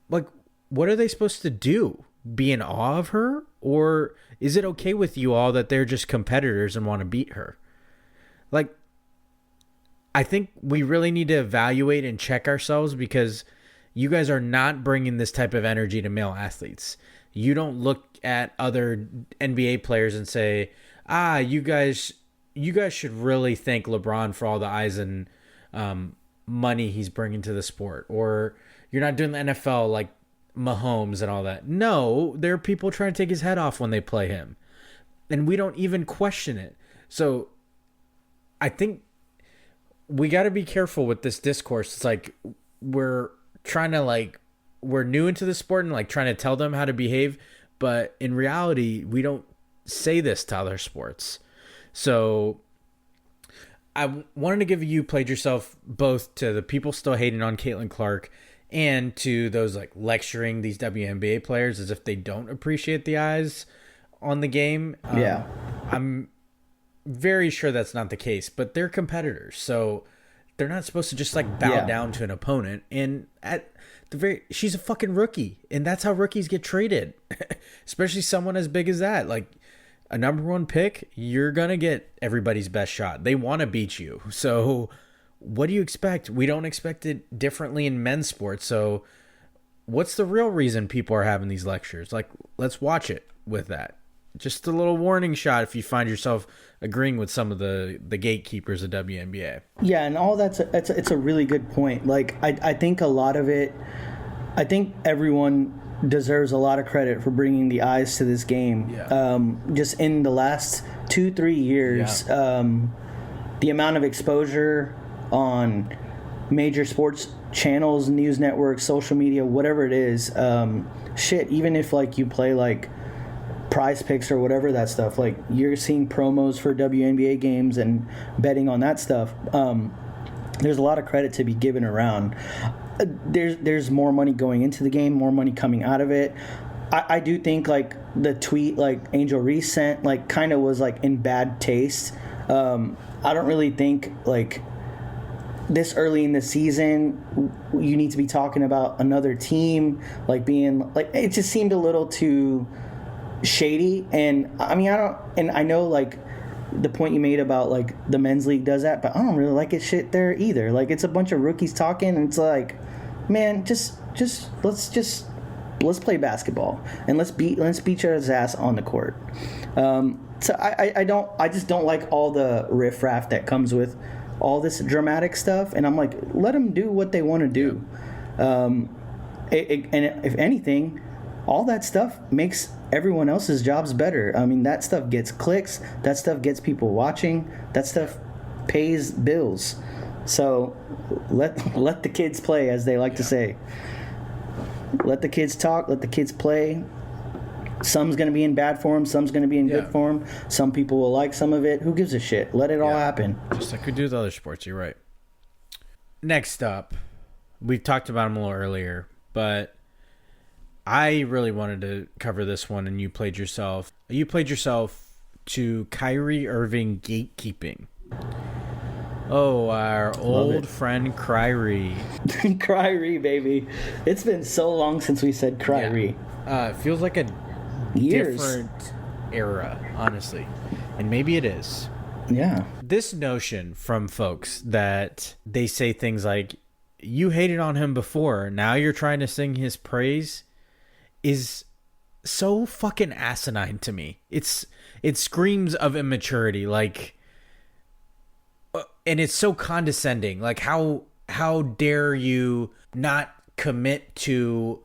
Like, what are they supposed to do? Be in awe of her? Or is it okay with you all that they're just competitors and want to beat her? Like, I think we really need to evaluate and check ourselves, because you guys are not bringing this type of energy to male athletes. You don't look at other NBA players and say, you guys should really thank LeBron for all the eyes and money he's bringing to the sport. Or you're not doing the NFL like Mahomes and all that. No, there are people trying to take his head off when they play him. And we don't even question it. So I think we got to be careful with this discourse. It's like we're new into the sport and like trying to tell them how to behave. But in reality, we don't say this to other sports. So I wanted to give you played yourself both to the people still hating on Caitlin Clark and to those like lecturing these WNBA players as if they don't appreciate the eyes on the game. I'm very sure that's not the case, but they're competitors. So they're not supposed to just like bow down to an opponent. And she's a fucking rookie, and that's how rookies get traded, especially someone as big as that. Like, a number one pick, you're going to get everybody's best shot. They want to beat you. So what do you expect? We don't expect it differently in men's sports. So what's the real reason people are having these lectures? Like, let's watch it with that. Just a little warning shot if you find yourself agreeing with some of the gatekeepers of WNBA. Yeah, and all it's a really good point. Like, I think a lot of it, I think everyone deserves a lot of credit for bringing the eyes to this game. Just in the last 2-3 years, the amount of exposure on major sports channels, news networks, social media, whatever it is, even if like you play like Prize Picks or whatever that stuff, like you're seeing promos for WNBA games and betting on that stuff. There's a lot of credit to be given around. There's more money going into the game, more money coming out of it. I do think like the tweet like Angel Reese sent like kind of was like in bad taste. I don't really think like this early in the season you need to be talking about another team like being like, it just seemed a little too shady. And I mean, I know like the point you made about like the men's league does that, but I don't really like it shit there either. Like, it's a bunch of rookies talking, and it's like, man, let's play basketball and let's beat each other's ass on the court. So I just don't like all the riffraff that comes with all this dramatic stuff, and I'm like, let them do what they want to do. And if anything, all that stuff makes everyone else's jobs better. I mean, that stuff gets clicks, that stuff gets people watching, that stuff pays bills. So let the kids play, as they like to say. Let the kids talk. Let the kids play. Some's going to be in bad form. Some's going to be in good form. Some people will like some of it. Who gives a shit? Let it all happen. Just like we do with other sports. You're right. Next up, we've talked about him a little earlier, but I really wanted to cover this one, and you played yourself. You played yourself to Kyrie Irving gatekeeping. Oh, our old friend Cryrie. Cryrie, baby. It's been so long since we said Cryrie. It feels like a Years. different era, honestly. And maybe it is. Yeah. This notion from folks that they say things like, you hated on him before, now you're trying to sing his praise, is so fucking asinine to me. It screams of immaturity, like, and it's so condescending. Like, how dare you not commit to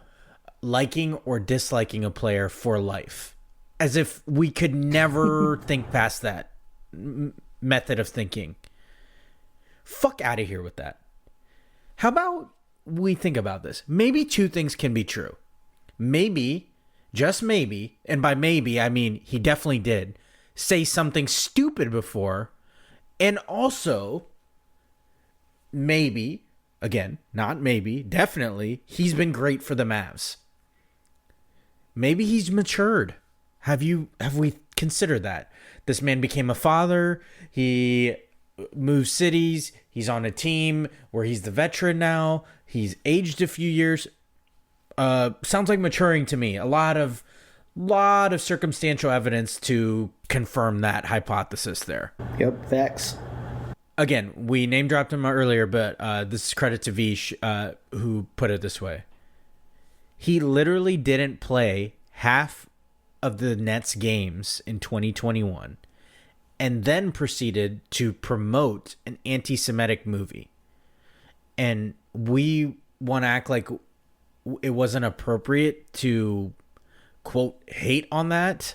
liking or disliking a player for life? As if we could never think past that method of thinking. Fuck out of here with that. How about we think about this? Maybe two things can be true. Maybe, just maybe, and by maybe I mean he definitely did say something stupid before, and also maybe, again, not maybe, definitely, he's been great for the Mavs. Maybe he's matured. Have we considered that? This man became a father. He moved cities. He's on a team where he's the veteran now. He's aged a few years. Sounds like maturing to me. A lot of circumstantial evidence to confirm that hypothesis there. Yep, facts. Again, we name dropped him earlier, but this is credit to Vish, who put it this way. He literally didn't play half of the Nets games in 2021 and then proceeded to promote an anti-Semitic movie. And we want to act like it wasn't appropriate to, quote, hate on that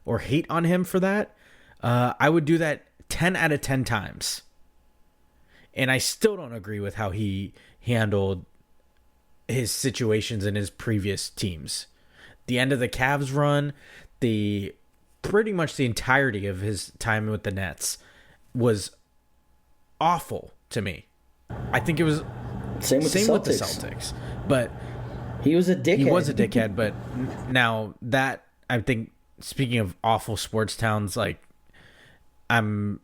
or hate on him for that. I would do that 10 out of 10 times. And I still don't agree with how he handled his situations in his previous teams. The end of the Cavs run, pretty much the entirety of his time with the Nets was awful to me. I think it was same with the Celtics. But he was a dickhead. But now that, I think, speaking of awful sports towns, like, I'm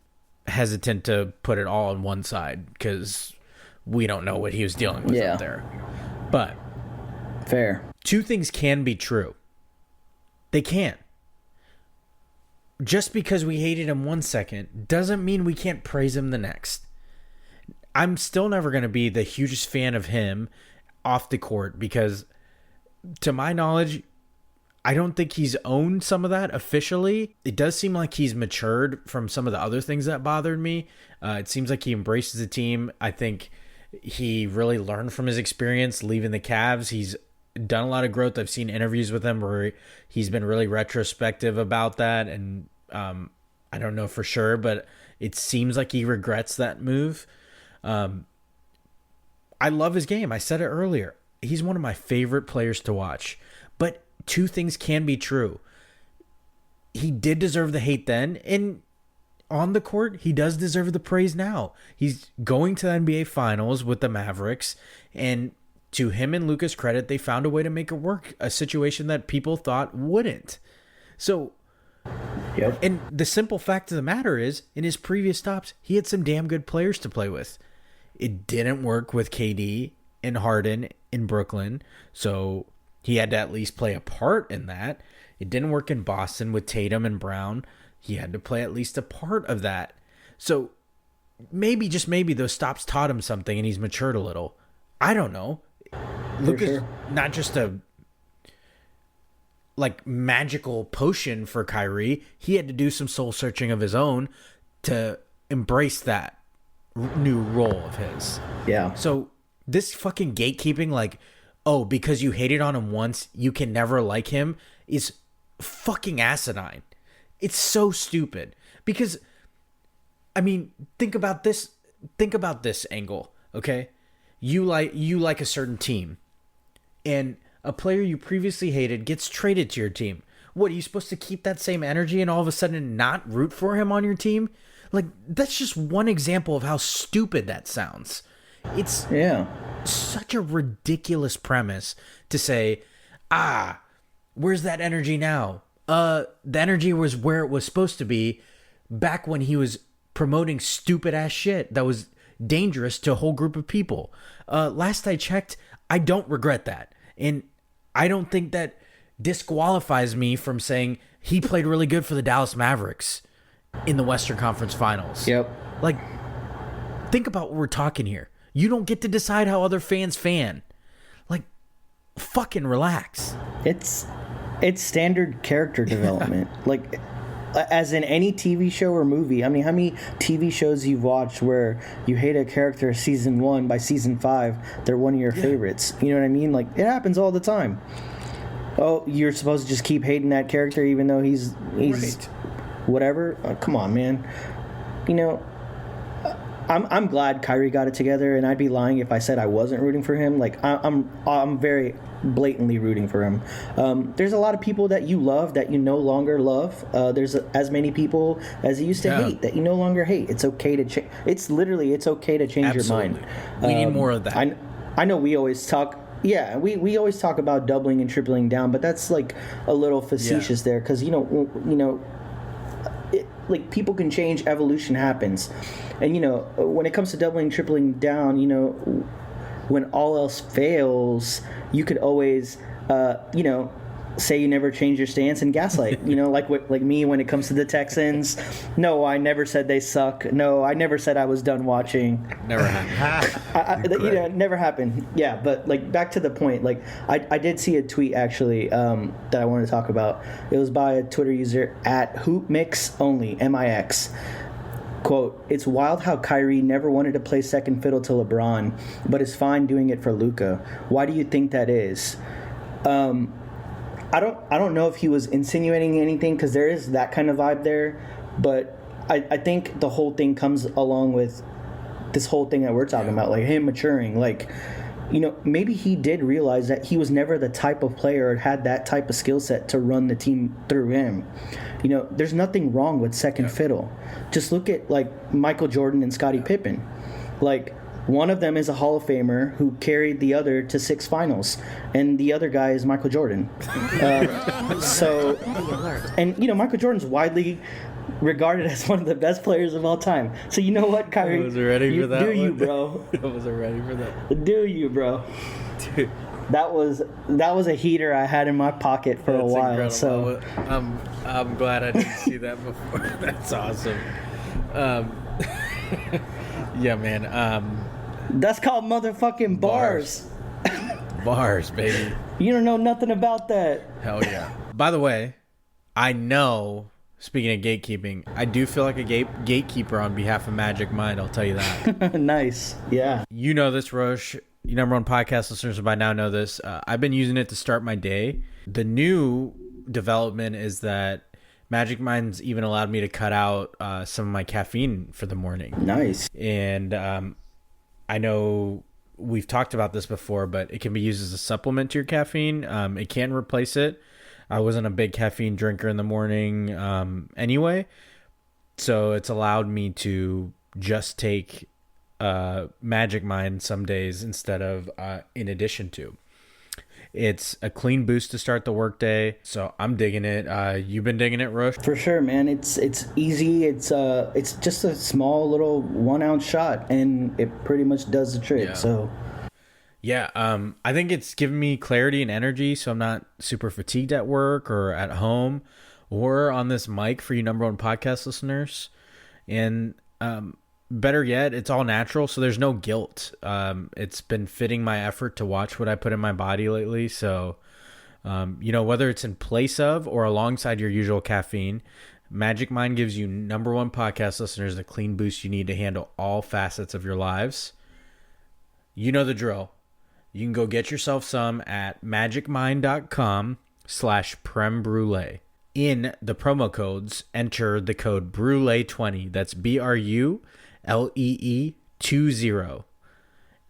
hesitant to put it all on one side because we don't know what he was dealing with up there. But fair. Two things can be true. They can. Just because we hated him one second doesn't mean we can't praise him the next. I'm still never going to be the hugest fan of him off the court because, to my knowledge, I don't think he's owned some of that officially. It does seem like he's matured from some of the other things that bothered me. It seems like he embraces the team. I think he really learned from his experience leaving the Cavs. He's done a lot of growth. I've seen interviews with him where he's been really retrospective about that. And I don't know for sure, but it seems like he regrets that move. I love his game. I said it earlier. He's one of my favorite players to watch. But two things can be true. He did deserve the hate then, and on the court, he does deserve the praise now. He's going to the NBA Finals with the Mavericks, and to him and Luka's credit, they found a way to make it work, a situation that people thought wouldn't. So, and the simple fact of the matter is, in his previous stops, he had some damn good players to play with. It didn't work with KD and Harden in Brooklyn, so he had to at least play a part in that. It didn't work in Boston with Tatum and Brown. He had to play at least a part of that. So maybe, just maybe, those stops taught him something and he's matured a little. I don't know. Luka's not just a magical potion for Kyrie. He had to do some soul searching of his own to embrace that new role of his. Yeah. So this fucking gatekeeping, because you hated on him once, you can never like him, is fucking asinine. It's so stupid. Because, I mean, think about this think about this angle, okay? You like a certain team, and a player you previously hated gets traded to your team. What, are you supposed to keep that same energy and all of a sudden not root for him on your team? Like, that's just one example of how stupid that sounds. It's such a ridiculous premise to say, where's that energy now? The energy was where it was supposed to be back when he was promoting stupid ass shit that was dangerous to a whole group of people. Last I checked, I don't regret that. And I don't think that disqualifies me from saying he played really good for the Dallas Mavericks in the Western Conference Finals. Yep. Like, think about what we're talking here. You don't get to decide how other fans fan. Like, fucking relax. It's standard character development. Like, as in any TV show or movie. I mean, how many TV shows you've watched where you hate a character season 1, by season 5, they're one of your favorites? You know what I mean? Like, it happens all the time. Oh, you're supposed to just keep hating that character even though he's right. Whatever? Come on, man. You know, I'm glad Kyrie got it together, and I'd be lying if I said I wasn't rooting for him. Like, I'm very blatantly rooting for him. There's a lot of people that you love that you no longer love. There's as many people as you used to hate that you no longer hate. It's okay to change. It's okay to change your mind. We need more of that. I know we always talk. Yeah, we always talk about doubling and tripling down, but that's like a little facetious there, because like, people can change, evolution happens. And, when it comes to doubling, tripling down, when all else fails, you could always, say you never change your stance and gaslight, like me when it comes to the Texans. No, I never said they suck. No, I never said I was done watching. Never happened. Never happened. Yeah, but, like, back to the point, like, I did see a tweet, actually, that I wanted to talk about. It was by a Twitter user at HoopMixOnly, MIX. Quote, "It's wild how Kyrie never wanted to play second fiddle to LeBron, but is fine doing it for Luka. Why do you think that is?" I don't know if he was insinuating anything, because there is that kind of vibe there, but I think the whole thing comes along with this whole thing that we're talking about, like him maturing. Like, maybe he did realize that he was never the type of player or had that type of skill set to run the team through him. There's nothing wrong with second fiddle. Just look at, like, Michael Jordan and Scottie Pippen. Like, one of them is a Hall of Famer who carried the other to 6 finals, and the other guy is Michael Jordan. Michael Jordan's widely regarded as one of the best players of all time. So you know what, Kyrie? I wasn't ready for that. Do you, bro? I wasn't ready for that. Do you, bro? Dude. That was a heater I had in my pocket for a while. Incredible. So I'm glad I didn't see that before. That's awesome. Yeah, man. That's called motherfucking bars. Bars, baby. You don't know nothing about that. Hell yeah. By the way, I know, speaking of gatekeeping, I do feel like a gatekeeper on behalf of Magic Mind. I'll tell you that. Nice. Yeah. You know this, Roche. You number one podcast listeners by now know this. I've been using it to start my day. The new development is that Magic Mind's even allowed me to cut out some of my caffeine for the morning. Nice. And I know we've talked about this before, but it can be used as a supplement to your caffeine. It can replace it. I wasn't a big caffeine drinker in the morning anyway, so it's allowed me to just take Magic Mind some days instead of in addition to. It's a clean boost to start the workday, so I'm digging it. You've been digging it, Roche? For sure, man. It's easy. It's just a small little 1 ounce shot, and it pretty much does the trick. Yeah. So, yeah, I think it's given me clarity and energy, so I'm not super fatigued at work or at home or on this mic for you number one podcast listeners. And better yet, it's all natural, so there's no guilt. It's been fitting my effort to watch what I put in my body lately. So, whether it's in place of or alongside your usual caffeine, Magic Mind gives you number one podcast listeners the clean boost you need to handle all facets of your lives. You know the drill. You can go get yourself some at magicmind.com/Prem Brulee. In the promo codes, enter the code Brulee20. That's BRULEE20 20.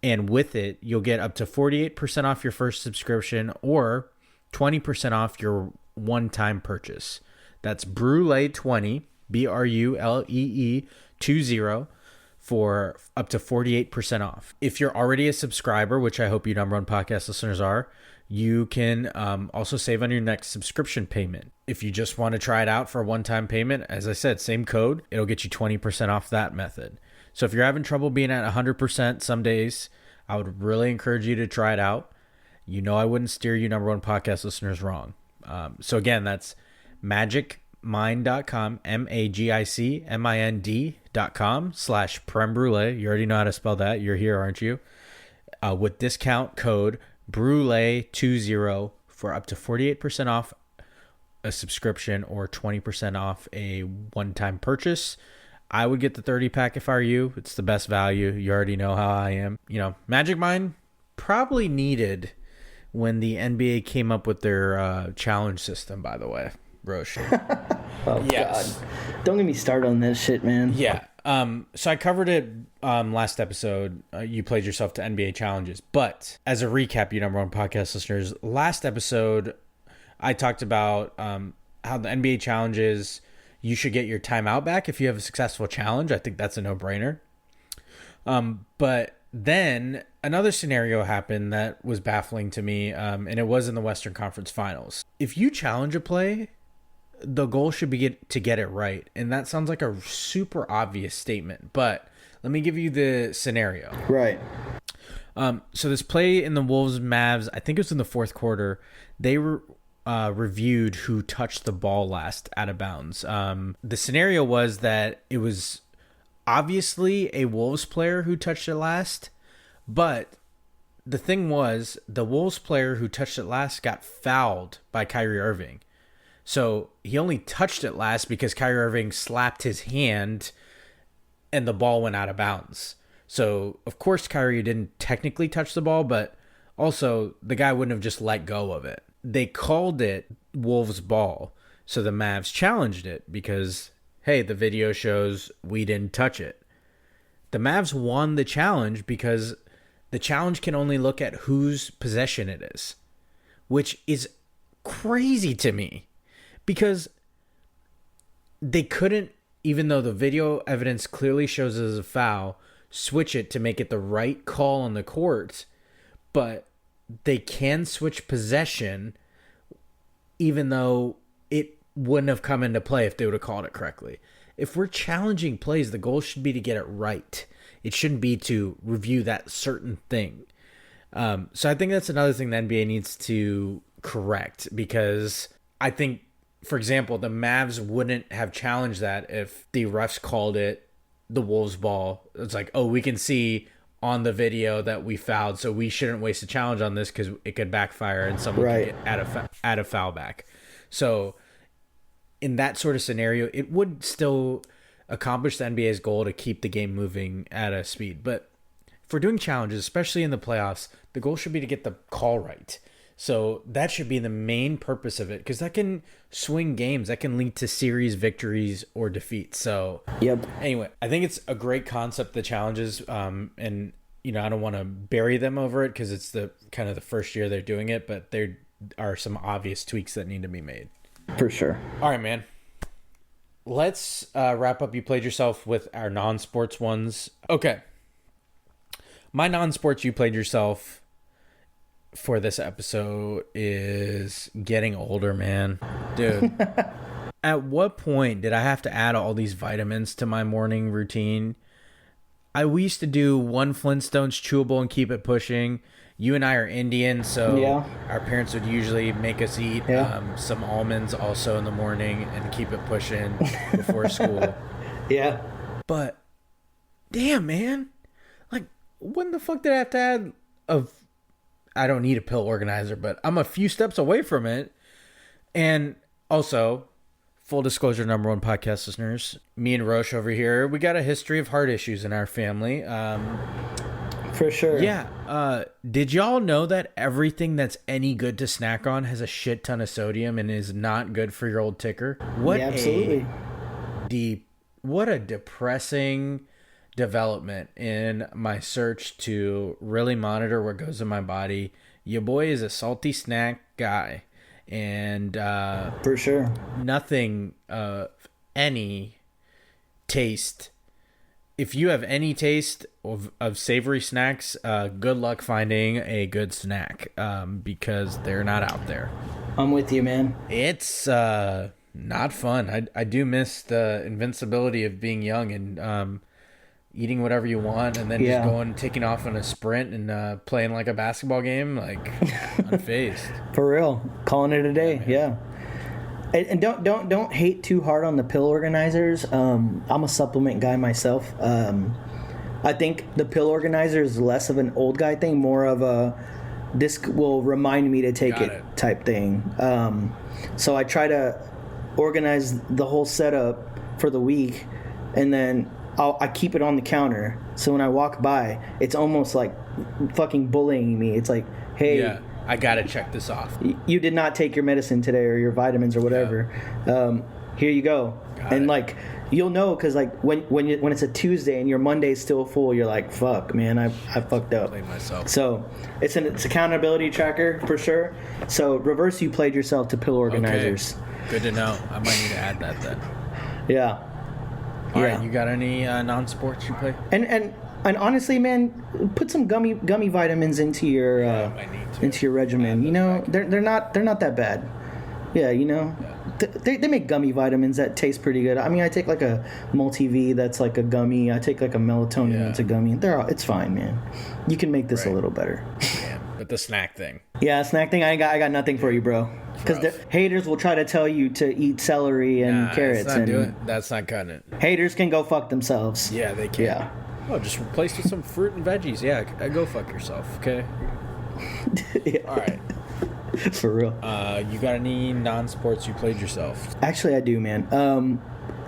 And with it, you'll get up to 48% off your first subscription or 20% off your one-time purchase. That's Brulee20, BRULEE 20, for up to 48% off. If you're already a subscriber, which I hope you number one podcast listeners are, you can also save on your next subscription payment. If you just want to try it out for a one-time payment, as I said, same code, it'll get you 20% off that method. So if you're having trouble being at 100% some days, I would really encourage you to try it out. You know I wouldn't steer you number one podcast listeners wrong. So again, that's magicmind.com, magicmind.com/Prem Brulee. You already know how to spell that. You're here, aren't you? With discount code Brulee20 for up to 48% off a subscription or 20% off a one-time purchase. I would get the 30-pack if I were you. It's the best value. You already know how I am. You know, Magic Mind probably needed when the NBA came up with their challenge system, by the way, Roshan. Oh, yes. God. Don't get me started on this shit, man. Yeah. So I covered it last episode. You played yourself to NBA challenges. But as a recap, you number one podcast listeners, last episode, I talked about how the NBA challenges, you should get your timeout back if you have a successful challenge. I think that's a no-brainer. But then another scenario happened that was baffling to me, and it was in the Western Conference Finals. If you challenge a play, the goal should be to get it right. And that sounds like a super obvious statement, but let me give you the scenario. Right. So this play in the Wolves Mavs, I think it was in the fourth quarter, they reviewed who touched the ball last out of bounds. The scenario was that it was obviously a Wolves player who touched it last, but the thing was the Wolves player who touched it last got fouled by Kyrie Irving. So he only touched it last because Kyrie Irving slapped his hand and the ball went out of bounds. So, of course, Kyrie didn't technically touch the ball, but also the guy wouldn't have just let go of it. They called it Wolves' ball. So the Mavs challenged it because, hey, the video shows we didn't touch it. The Mavs won the challenge because the challenge can only look at whose possession it is, which is crazy to me. Because they couldn't, even though the video evidence clearly shows it as a foul, switch it to make it the right call on the court. But they can switch possession even though it wouldn't have come into play if they would have called it correctly. If we're challenging plays, the goal should be to get it right. It shouldn't be to review that certain thing. So I think that's another thing the NBA needs to correct, because I think, for example, the Mavs wouldn't have challenged that if the refs called it the Wolves' ball. It's like, oh, we can see on the video that we fouled, so we shouldn't waste a challenge on this because it could backfire and someone could get add a foul back. So in that sort of scenario, it would still accomplish the NBA's goal to keep the game moving at a speed. But if we're doing challenges, especially in the playoffs, the goal should be to get the call right. So that should be the main purpose of it, because that can swing games. That can lead to series victories or defeats. So anyway, I think it's a great concept, the challenges. And, you know, I don't want to bury them over it because it's the kind of the first year they're doing it, but there are some obvious tweaks that need to be made. For sure. All right, man. Let's wrap up. You played yourself with our non-sports ones. Okay. My non-sports you played yourself for this episode is getting older, man. Dude. At what point did I have to add all these vitamins to my morning routine? We used to do one Flintstones chewable and keep it pushing. You and I are Indian, so our parents would usually make us eat some almonds also in the morning and keep it pushing before school. Yeah. But, damn, man. Like, when the fuck did I have to add I don't need a pill organizer, but I'm a few steps away from it. And also, full disclosure, number one podcast listeners, me and Roche over here, we got a history of heart issues in our family. For sure. Yeah. Did y'all know that everything that's any good to snack on has a shit ton of sodium and is not good for your old ticker? Absolutely. What a depressing, development in my search to really monitor what goes in my body. Your boy is a salty snack guy, and for sure, nothing of any taste. If you have any taste of savory snacks, good luck finding a good snack, because they're not out there. I'm with you, man. It's not fun. I do miss the invincibility of being young and eating whatever you want, and then just going, taking off on a sprint and playing like a basketball game, like unfazed. For real, calling it a day. Yeah. And don't hate too hard on the pill organizers. I'm a supplement guy myself. I think the pill organizer is less of an old guy thing, more of a this will remind me to take it type thing. So I try to organize the whole setup for the week, and then I keep it on the counter. So when I walk by, it's almost like fucking bullying me. It's like, hey. Yeah. I gotta check this off. You did not take your medicine today, or your vitamins or whatever. Here you go. Like you'll know, because like when it's a Tuesday and your Monday's still full, you're like, fuck, man, I fucked up. Played myself. So it's accountability tracker for sure. So reverse you played yourself to pill organizers. Okay. Good to know. I might need to add that then. Yeah. All right. You got any non-sports you play? And honestly, man, put some gummy vitamins into your regimen. You know, they're not that bad. Yeah, you know, they make gummy vitamins that taste pretty good. I mean, I take like a multi-V that's like a gummy. I take like a melatonin that's a gummy. It's fine, man. You can make this a little better. Yeah, but the snack thing. Yeah, snack thing. I got nothing for you, bro. Because the haters will try to tell you to eat celery and carrots. That's not cutting it. Haters can go fuck themselves. Yeah, they can. Yeah. Oh, just replace with some fruit and veggies. Yeah, go fuck yourself, okay? All right. For real. You got any non-sports you played yourself? Actually, I do, man.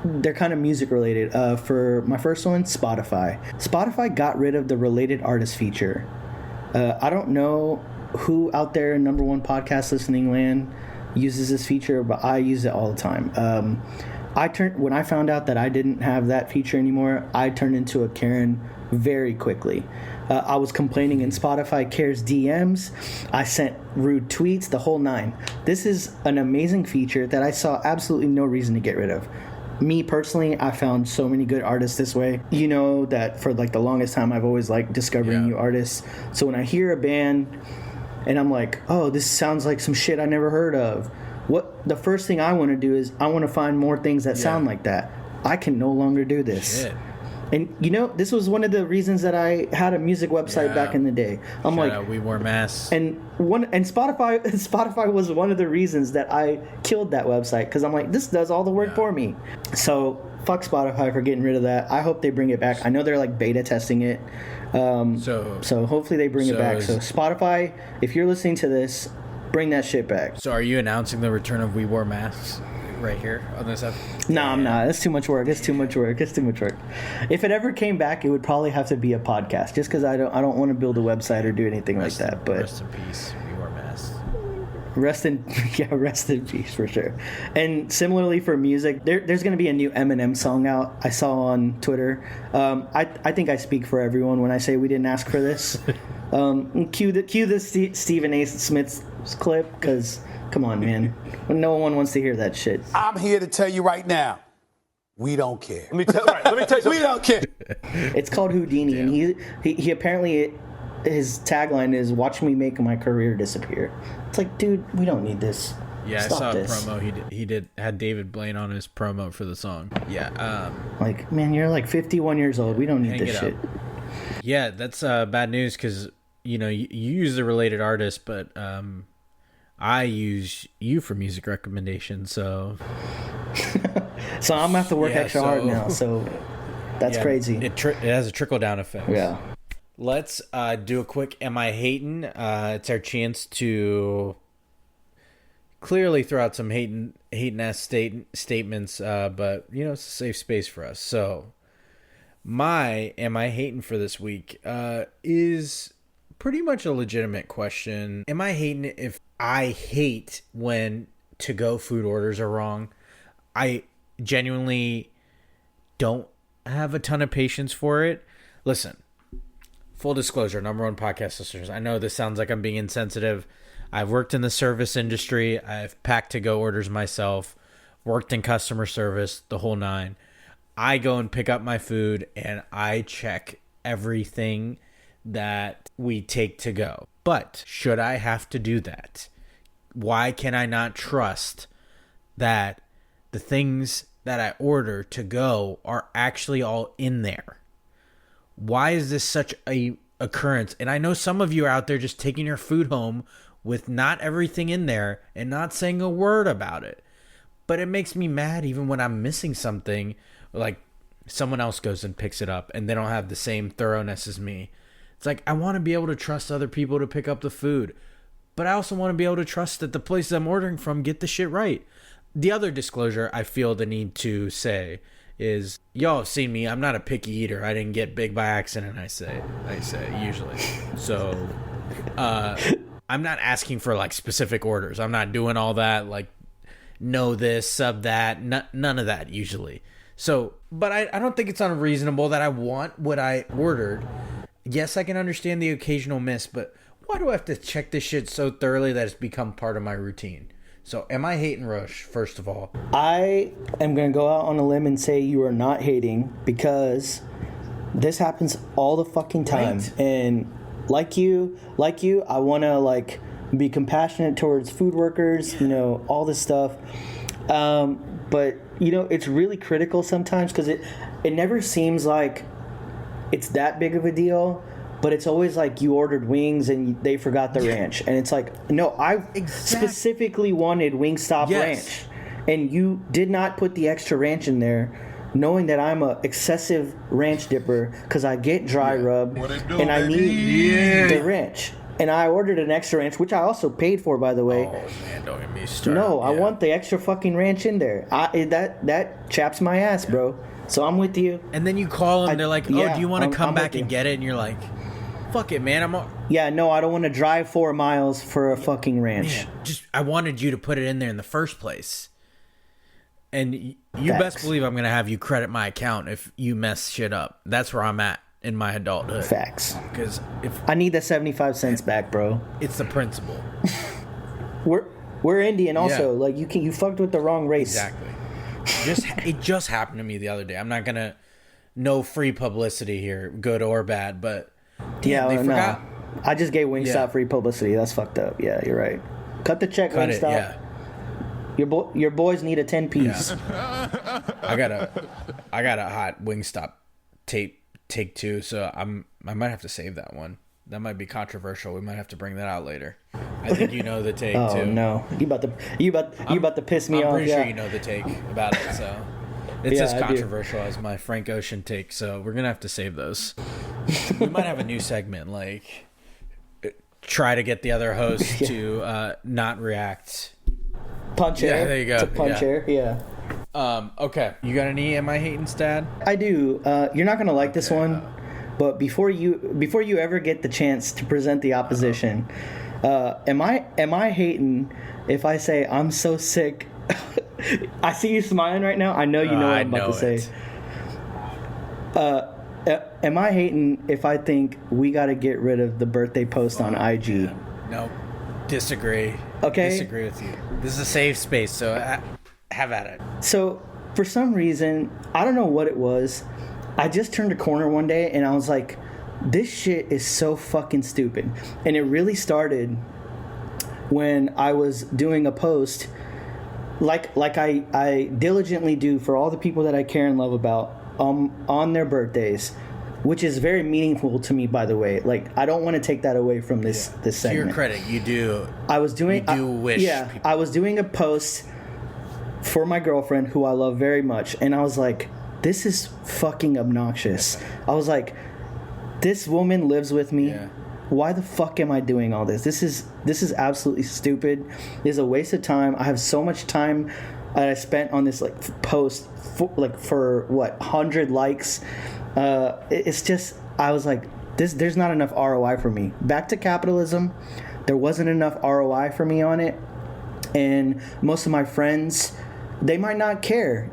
They're kind of music related. For my first one, Spotify. Spotify got rid of the related artist feature. I don't know who out there in number one podcast listening land uses this feature, but I use it all the time. When I found out that I didn't have that feature anymore, I turned into a Karen very quickly. I was complaining in Spotify cares DMs. I sent rude tweets, the whole nine. This is an amazing feature that I saw absolutely no reason to get rid of. Me personally, I found so many good artists this way. You know that for like the longest time, I've always liked discovering new artists. So when I hear a band and I'm like, oh, this sounds like some shit I never heard of, the first thing I want to do is I want to find more things that sound like that. I can no longer do this. Shit. And you know, this was one of the reasons that I had a music website back in the day. I'm Shout out We Wore Masks. And Spotify was one of the reasons that I killed that website, because I'm like, this does all the work for me. So fuck Spotify for getting rid of that. I hope they bring it back. I know they're like beta testing it. So hopefully they bring it back. So Spotify, if you're listening to this, bring that shit back. So are you announcing the return of We Wore Masks right here on this episode? No, I'm not. It's too much work. It's too much work. If it ever came back, it would probably have to be a podcast, just because I don't want to build a website or do anything like that. But rest in peace, We Wore Masks. Rest in peace for sure. And similarly for music, there's going to be a new Eminem song out. I saw on Twitter. I think I speak for everyone when I say we didn't ask for this. Cue the Stephen A. Smith clip, because come on, man, no one wants to hear that shit. I'm here to tell you right now, we don't care. Let me tell you something. We don't care. It's called Houdini, and he apparently, his tagline is "Watch me make my career disappear." It's like, dude, we don't need this. Yeah, Stop I saw this. a promo. He had David Blaine on his promo for the song. Yeah. Like, man, you're like 51 years old. We don't need this shit. Yeah, that's bad news, because you use the related artist, but I use you for music recommendations, so so I'm gonna have to work extra hard now. So that's crazy. It has a trickle down effect. Yeah. Let's do a quick Am I Hatin'? It's our chance to clearly throw out some hatin'-ass statements, but it's a safe space for us. So my Am I Hatin' for this week is pretty much a legitimate question. Am I hating it if I hate when to-go food orders are wrong? I genuinely don't have a ton of patience for it. Listen, full disclosure, number one podcast listeners, I know this sounds like I'm being insensitive. I've worked in the service industry. I've packed to-go orders myself, worked in customer service, the whole nine. I go and pick up my food, and I check everything that we take to go. But should I have to do that? Why can I not trust that the things that I order to go are actually all in there? Why is this such a occurrence? And I know some of you are out there just taking your food home with not everything in there and not saying a word about it. But it makes me mad even when I'm missing something, like someone else goes and picks it up and they don't have the same thoroughness as me. It's like, I want to be able to trust other people to pick up the food, but I also want to be able to trust that the places I'm ordering from get the shit right. The other disclosure I feel the need to say is, y'all have seen me. I'm not a picky eater. I didn't get big by accident, I say usually. So, I'm not asking for like specific orders. I'm not doing all that, like know this, sub that, none of that usually. So, but I don't think it's unreasonable that I want what I ordered. Yes, I can understand the occasional miss, but why do I have to check this shit so thoroughly that it's become part of my routine? So, am I hating Rush, first of all? I am going to go out on a limb and say you are not hating, because this happens all the fucking time. Right. And like you, I want to like be compassionate towards food workers, all this stuff. But, it's really critical sometimes, because it never seems like it's that big of a deal, but it's always like you ordered wings and they forgot the ranch. And it's like, no, I specifically wanted Wingstop ranch. And you did not put the extra ranch in there, knowing that I'm a excessive ranch dipper because I get dry rub and I need the ranch. And I ordered an extra ranch, which I also paid for, by the way. Oh, man, don't get me started. No, I want the extra fucking ranch in there. That chaps my ass, bro. So I'm with you. And then you call them, they're like, do you want to come back and get it? And you're like, fuck it, man. No, I don't want to drive 4 miles for a fucking ranch. Man, I wanted you to put it in there in the first place. And you best believe I'm going to have you credit my account if you mess shit up. That's where I'm at in my adulthood. Facts. Because I need the 75 cents back, bro. It's the principle. We're Indian also. Yeah. Like you fucked with the wrong race. Exactly. It just happened to me the other day. I'm not gonna no free publicity here, good or bad, but damn, they forgot. I just gave Wingstop free publicity. That's fucked up. Yeah, you're right. Cut the check, Wingstop. Yeah. Your boys need a 10-piece. Yeah. I got a hot Wingstop take 2, so I might have to save that one. That might be controversial. We might have to bring that out later. I think you know the take too. Oh no, you about to piss me off. I'm pretty sure you know the take about it. So it's as controversial as my Frank Ocean take. So we're gonna have to save those. We might have a new segment, like try to get the other host to not react. Punch air. Yeah, there you go. To punch air. Yeah. Okay. You got any Am I Hating Stad? I do. You're not gonna like this one. But before you ever get the chance to present the opposition, am I hating if I say I'm so sick? I see you smiling right now. I know you know what I'm about to say. Am I hating if I think we got to get rid of the birthday post on IG? Yeah. No, disagree. Okay, disagree with you. This is a safe space, so have at it. So for some reason, I don't know what it was. I just turned a corner one day and I was like, this shit is so fucking stupid. And it really started when I was doing a post like I diligently do for all the people that I care and love about on their birthdays, which is very meaningful to me, by the way. Like, I don't want to take that away from this segment. To your credit, you do. I was doing people. I was doing a post for my girlfriend who I love very much, and I was like, this is fucking obnoxious. I was like, this woman lives with me. Yeah. Why the fuck am I doing all this? This is absolutely stupid. It's a waste of time. I have so much time that I spent on this post for what, 100 likes. It's just, I was like, there's not enough ROI for me. Back to capitalism. There wasn't enough ROI for me on it, and most of my friends, they might not care.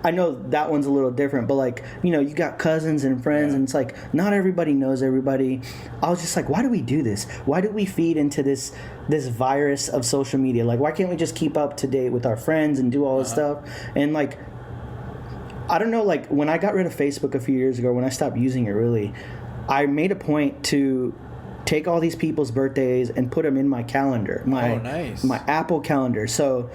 I know that one's a little different, but like, you know, you got cousins and friends, and it's like not everybody knows everybody. I was just like, why do we do this? Why do we feed into this virus of social media? Like, why can't we just keep up to date with our friends and do all this stuff? And like, I don't know, like when I got rid of Facebook a few years ago, when I stopped using it really, I made a point to take all these people's birthdays and put them in my calendar, my Apple calendar. So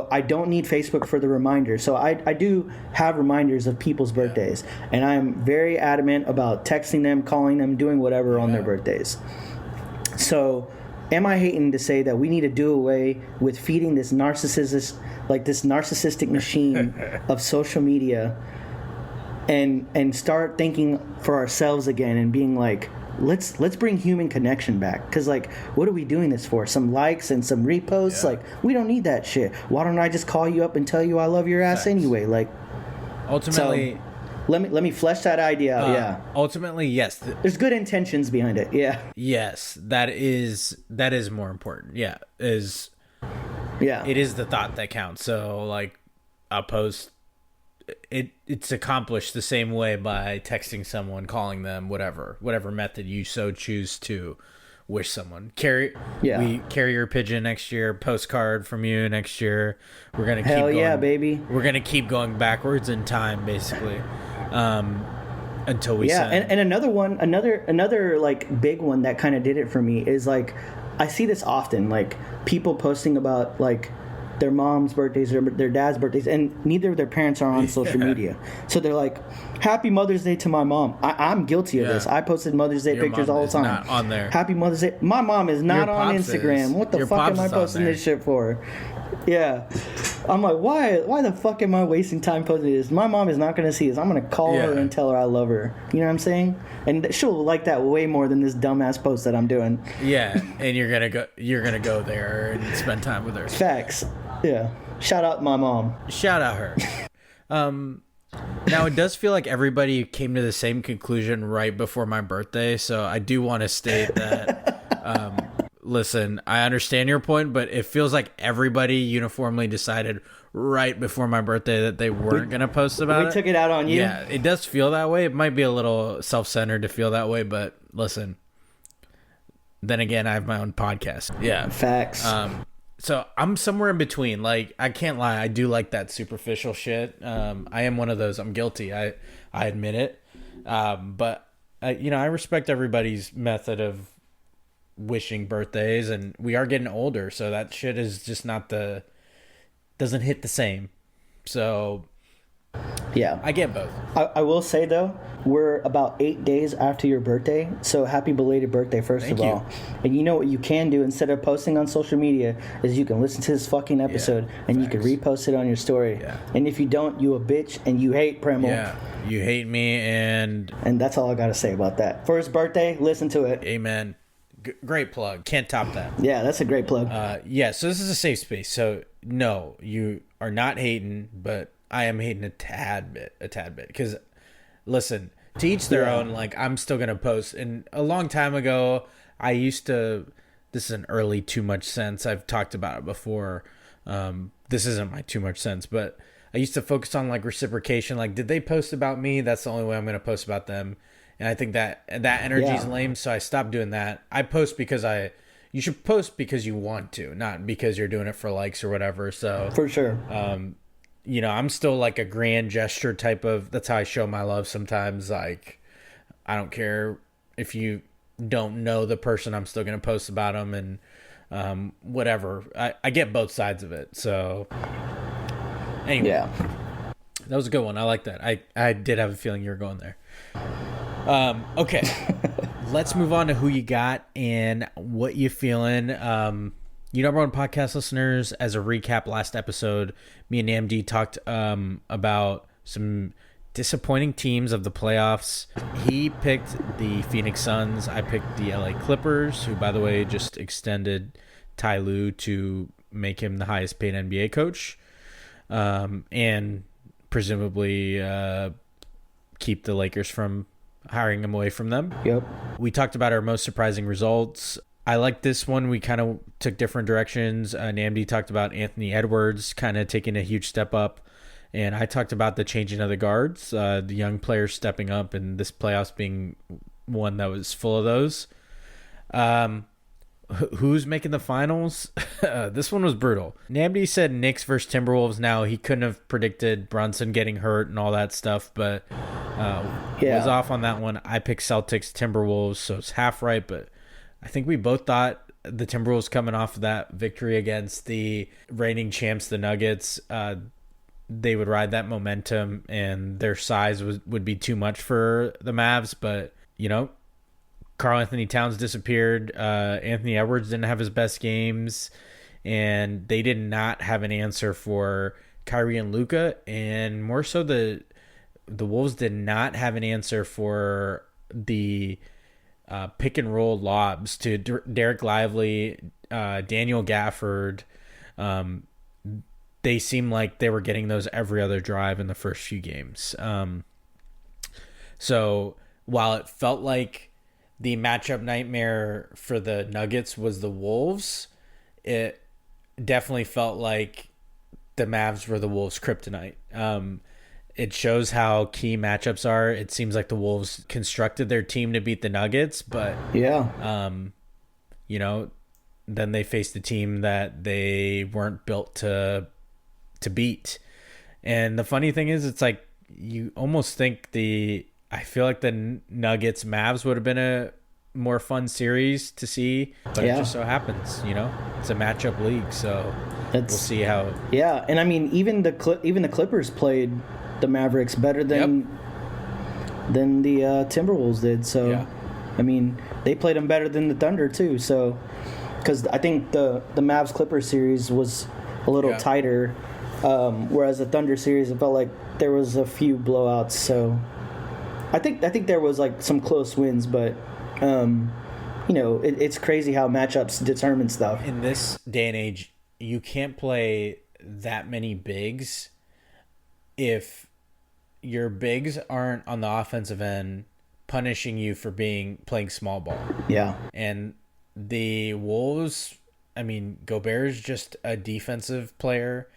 I don't need Facebook for the reminder. So I do have reminders of people's birthdays, and I'm very adamant about texting them, calling them, doing whatever on their birthdays. So am I hating to say that we need to do away with feeding this narcissistic machine of social media and start thinking for ourselves again and being like, let's bring human connection back? Because like, what are we doing this for? Some likes and some reposts? Like, we don't need that shit. Why don't I just call you up and tell you I love your ass anyway? Like, ultimately, so, let me flesh that idea out. Ultimately, yes, there's good intentions behind it. Yes, that is more important. It is the thought that counts. So like, a post, it's accomplished the same way by texting someone, calling them, whatever method you so choose to wish someone. Carrier pigeon next year, postcard from you next year. We're gonna keep going, baby. We're gonna keep going backwards in time, basically, until we send. And another like big one that kind of did it for me is like, I see this often, like people posting about like their mom's birthdays or their dad's birthdays, and neither of their parents are on social media. So they're like, happy Mother's Day to my mom. I'm guilty of this. I posted Mother's Day pictures all the time. Not on there. Happy Mother's Day. My mom is not on Instagram. What the fuck am I posting this shit for? I'm like, why the fuck am I wasting time posting this? My mom is not going to see this. I'm going to call her and tell her I love her. You know what I'm saying? And she'll like that way more than this dumbass post that I'm doing. And you're going to go there and spend time with her. Facts. Shout out my mom. Shout out her. Now, it does feel like everybody came to the same conclusion right before my birthday, so I do want to state that, listen, I understand your point, but it feels like everybody uniformly decided right before my birthday that they weren't going to post about it. We took it out on you? Yeah, it does feel that way. It might be a little self-centered to feel that way, but listen, then again, I have my own podcast. Yeah. Facts. So I'm somewhere in between. Like, I can't lie, I do like that superficial shit. I am one of those. I'm guilty. I admit it. But I respect everybody's method of wishing birthdays, and we are getting older, so that shit is just doesn't hit the same. So I get both. I will say though, we're about 8 days after your birthday, so happy belated birthday first of all. And you know what you can do instead of posting on social media is you can listen to this fucking episode and you can repost it on your story. And if you don't, you a bitch and you hate Premal. You hate me, and that's all I gotta say about that. For his birthday, listen to it. Amen. Great plug. Can't top that. Yeah, that's a great plug. So this is a safe space. So no, you are not hating, but I am hating a tad bit. Because listen, to each their own. Like, I'm still gonna post. And a long time ago, I used to. This is an early too much sense. I've talked about it before. This isn't my too much sense, but I used to focus on like reciprocation. Like, did they post about me? That's the only way I'm gonna post about them. And I think that energy is lame, so I stopped doing that. I post because you should post because you want to, not because you're doing it for likes or whatever. So for sure. I'm still like a grand gesture type of, that's how I show my love sometimes. Like, I don't care if you don't know the person, I'm still going to post about them and whatever. I get both sides of it. So anyway, that was a good one. I like that. I did have a feeling you were going there. Okay. Let's move on to who you got and what you feeling. Number one podcast listeners, as a recap, last episode, me and AMD talked about some disappointing teams of the playoffs. He picked the Phoenix Suns. I picked the LA Clippers, who, by the way, just extended Ty Lue to make him the highest paid NBA coach, and presumably keep the Lakers from hiring him away from them. Yep. We talked about our most surprising results. I like this one. We kind of took different directions. Namdi talked about Anthony Edwards kind of taking a huge step up And I talked about the changing of the guards, the young players stepping up, and this playoffs being one that was full of those. Who's making the finals? This one was brutal. Namdi said Knicks versus Timberwolves. Now, he couldn't have predicted Brunson getting hurt and all that stuff, but was off on that one. I picked Celtics, Timberwolves, so it's half right, but I think we both thought the Timberwolves coming off of that victory against the reigning champs, the Nuggets, they would ride that momentum, and their size would be too much for the Mavs, but, Karl Anthony Towns disappeared. Anthony Edwards didn't have his best games, and they did not have an answer for Kyrie and Luka, and more so the Wolves did not have an answer for the pick and roll lobs to Derek Lively, Daniel Gafford. They seemed like they were getting those every other drive in the first few games. So while it felt like the matchup nightmare for the Nuggets was the Wolves, it definitely felt like the Mavs were the Wolves' kryptonite. It shows how key matchups are. It seems like the Wolves constructed their team to beat the Nuggets, but then they faced a team that they weren't built to beat. And the funny thing is, it's like you almost think I feel like the Nuggets Mavs would have been a more fun series to see, but it just so happens, it's a matchup league, so we'll see how. Yeah, and I mean, even the Clippers played the Mavericks better than the Timberwolves did. So, I mean, they played them better than the Thunder too. So, because I think the Mavs Clippers series was a little tighter, whereas the Thunder series, it felt like there was a few blowouts. So. I think there was like some close wins, but it's crazy how matchups determine stuff. In this day and age, you can't play that many bigs if your bigs aren't on the offensive end punishing you for playing small ball. Yeah. And the Wolves, I mean, Gobert is just a defensive player.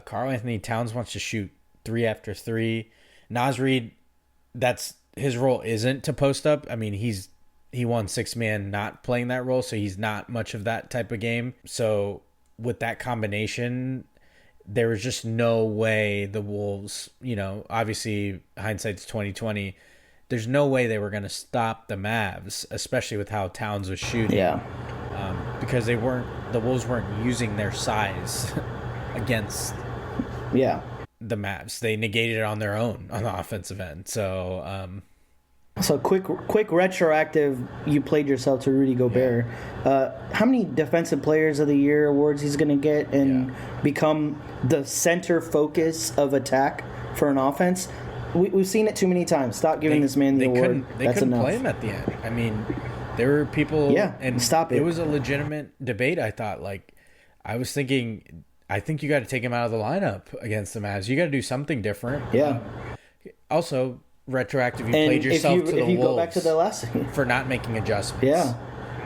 Karl Anthony Towns wants to shoot 3 after 3. Naz Reid, that's his role isn't to post up. I mean, he won 6-man not playing that role, so he's not much of that type of game. So with that combination, there was just no way the Wolves, obviously hindsight's 2020. There's no way they were going to stop the Mavs, especially with how Towns was shooting. Yeah. Because the Wolves weren't using their size against the Mavs. They negated it on their own on the offensive end. So, quick retroactive. You played yourself to Rudy Gobert. How many Defensive Players of the Year awards he's going to get and become the center focus of attack for an offense? We've seen it too many times. Stop giving this man the award. They couldn't play him at the end. I mean, there were people. And stop it. It was a legitimate debate. I thought. I was thinking. I think you got to take him out of the lineup against the Mavs. You got to do something different. Yeah. Also, retroactive, you played yourself to the Wolves. Go back to the last for not making adjustments. Yeah.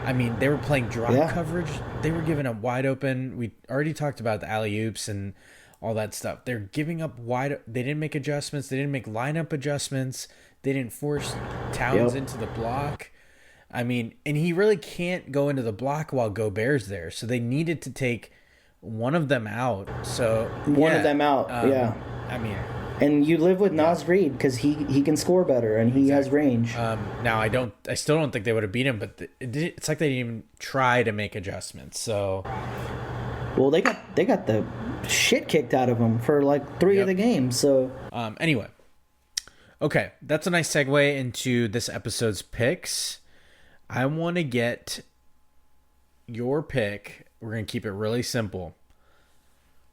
I mean, they were playing drop coverage. They were giving up wide open. We already talked about the alley-oops and all that stuff. They're giving up wide. They didn't make adjustments. They didn't make lineup adjustments. They didn't force Towns into the block. I mean, and he really can't go into the block while Gobert's there. So they needed to take one of them out. So one of them out. I mean, and you live with Naz Reid because he can score better and he has range. Now I still don't think they would have beat him, but it's like they didn't even try to make adjustments. So, well, they got the shit kicked out of them for like 3 of the games. So anyway, okay, that's a nice segue into this episode's picks. I want to get your pick. We're going to keep it really simple.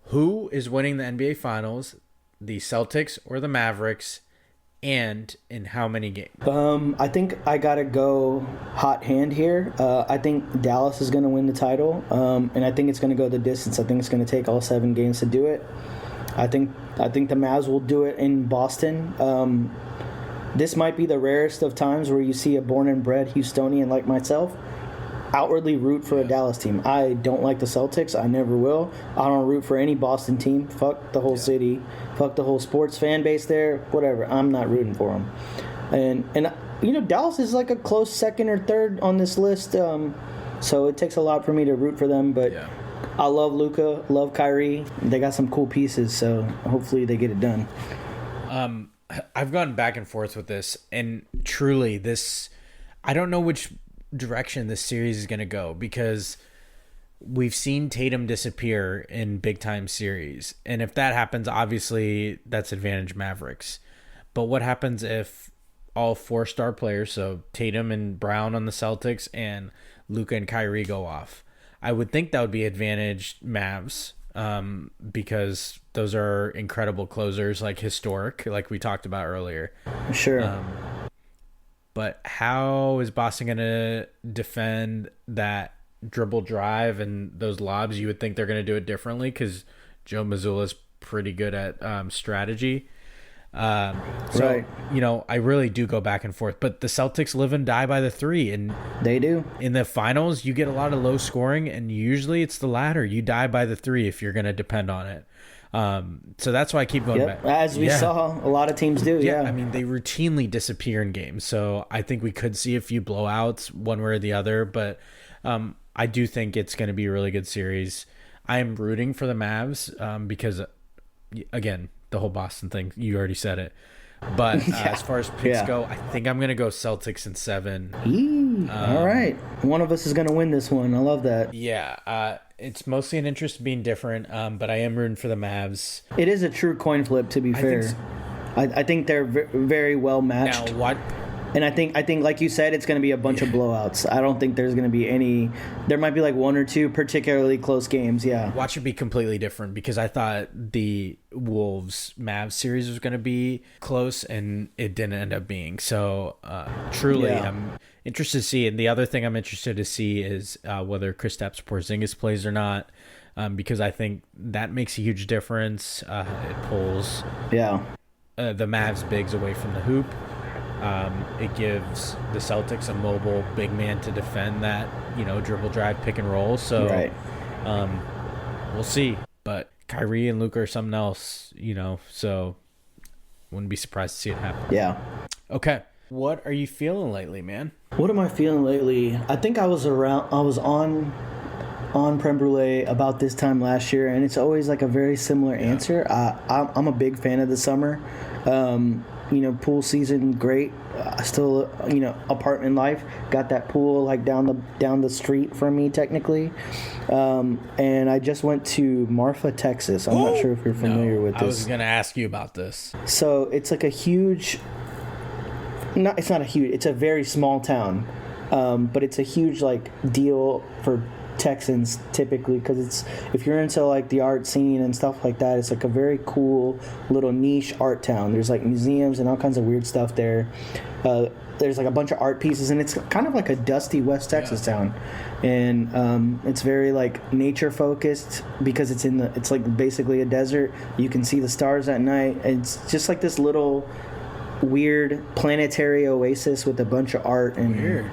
Who is winning the NBA Finals, the Celtics or the Mavericks, and in how many games? I think I got to go hot hand here. I think Dallas is going to win the title, and I think it's going to go the distance. I think it's going to take all 7 games to do it. I think the Mavs will do it in Boston. This might be the rarest of times where you see a born and bred Houstonian like myself outwardly root for a Dallas team. I don't like the Celtics. I never will. I don't root for any Boston team. Fuck the whole city. Fuck the whole sports fan base there. Whatever. I'm not rooting for them. And Dallas is like a close second or third on this list. So it takes a lot for me to root for them. But I love Luka. Love Kyrie. They got some cool pieces. So hopefully they get it done. I've gone back and forth with this, and truly, I don't know which direction this series is going to go, because we've seen Tatum disappear in big time series, and if that happens, obviously that's advantage Mavericks. But what happens if all 4-star players, so Tatum and Brown on the Celtics and Luka and Kyrie, go off? I would think that would be advantage Mavs, because those are incredible closers, like historic, like we talked about earlier. Sure. But how is Boston going to defend that dribble drive and those lobs? You would think they're going to do it differently, because Joe Mazzulla's pretty good at strategy. Right. I really do go back and forth. But the Celtics live and die by the 3. And they do. In the finals, you get a lot of low scoring, and usually it's the latter. You die by the 3 if you're going to depend on it. So that's why I keep going back. As we saw, a lot of teams do. Yeah. I mean, they routinely disappear in games. So I think we could see a few blowouts one way or the other. But I do think it's going to be a really good series. I am rooting for the Mavs because, again, the whole Boston thing, you already said it. But as far as picks go, I think I'm going to go Celtics in 7. All right. One of us is going to win this one. I love that. Yeah. It's mostly an interest in being different, but I am rooting for the Mavs. It is a true coin flip, to be fair. I think they're very well matched. Now, what? And I think like you said, it's going to be a bunch of blowouts. I don't think there's going to be any. There might be like 1 or 2 particularly close games. Yeah. Watch it be completely different, because I thought the Wolves Mavs series was going to be close, and it didn't end up being. So truly, I'm interested to see. And the other thing I'm interested to see is whether Kristaps Porzingis plays or not, because I think that makes a huge difference. It pulls the Mavs bigs away from the hoop. It gives the Celtics a mobile big man to defend that, dribble drive, pick and roll. So we'll see. But Kyrie and Luka are something else, so wouldn't be surprised to see it happen. Yeah. Okay. What are you feeling lately, man? What am I feeling lately? I think I was on Creme Brulee about this time last year, and it's always like a very similar answer. I'm a big fan of the summer. Pool season, great. Still, apartment life. Got that pool like down the street from me, technically. And I just went to Marfa, Texas. I'm not sure if you're familiar with this. I was going to ask you about this. So it's like a huge. It's not a huge. It's a very small town, but it's a huge like deal for Texans typically, because it's, if you're into like the art scene and stuff like that, it's like a very cool little niche art town. There's like museums and all kinds of weird stuff there. There's like a bunch of art pieces, and it's kind of like a dusty West Texas town, and it's very like nature focused, because it's like basically a desert. You can see the stars at night. It's just like this little weird planetary oasis with a bunch of art and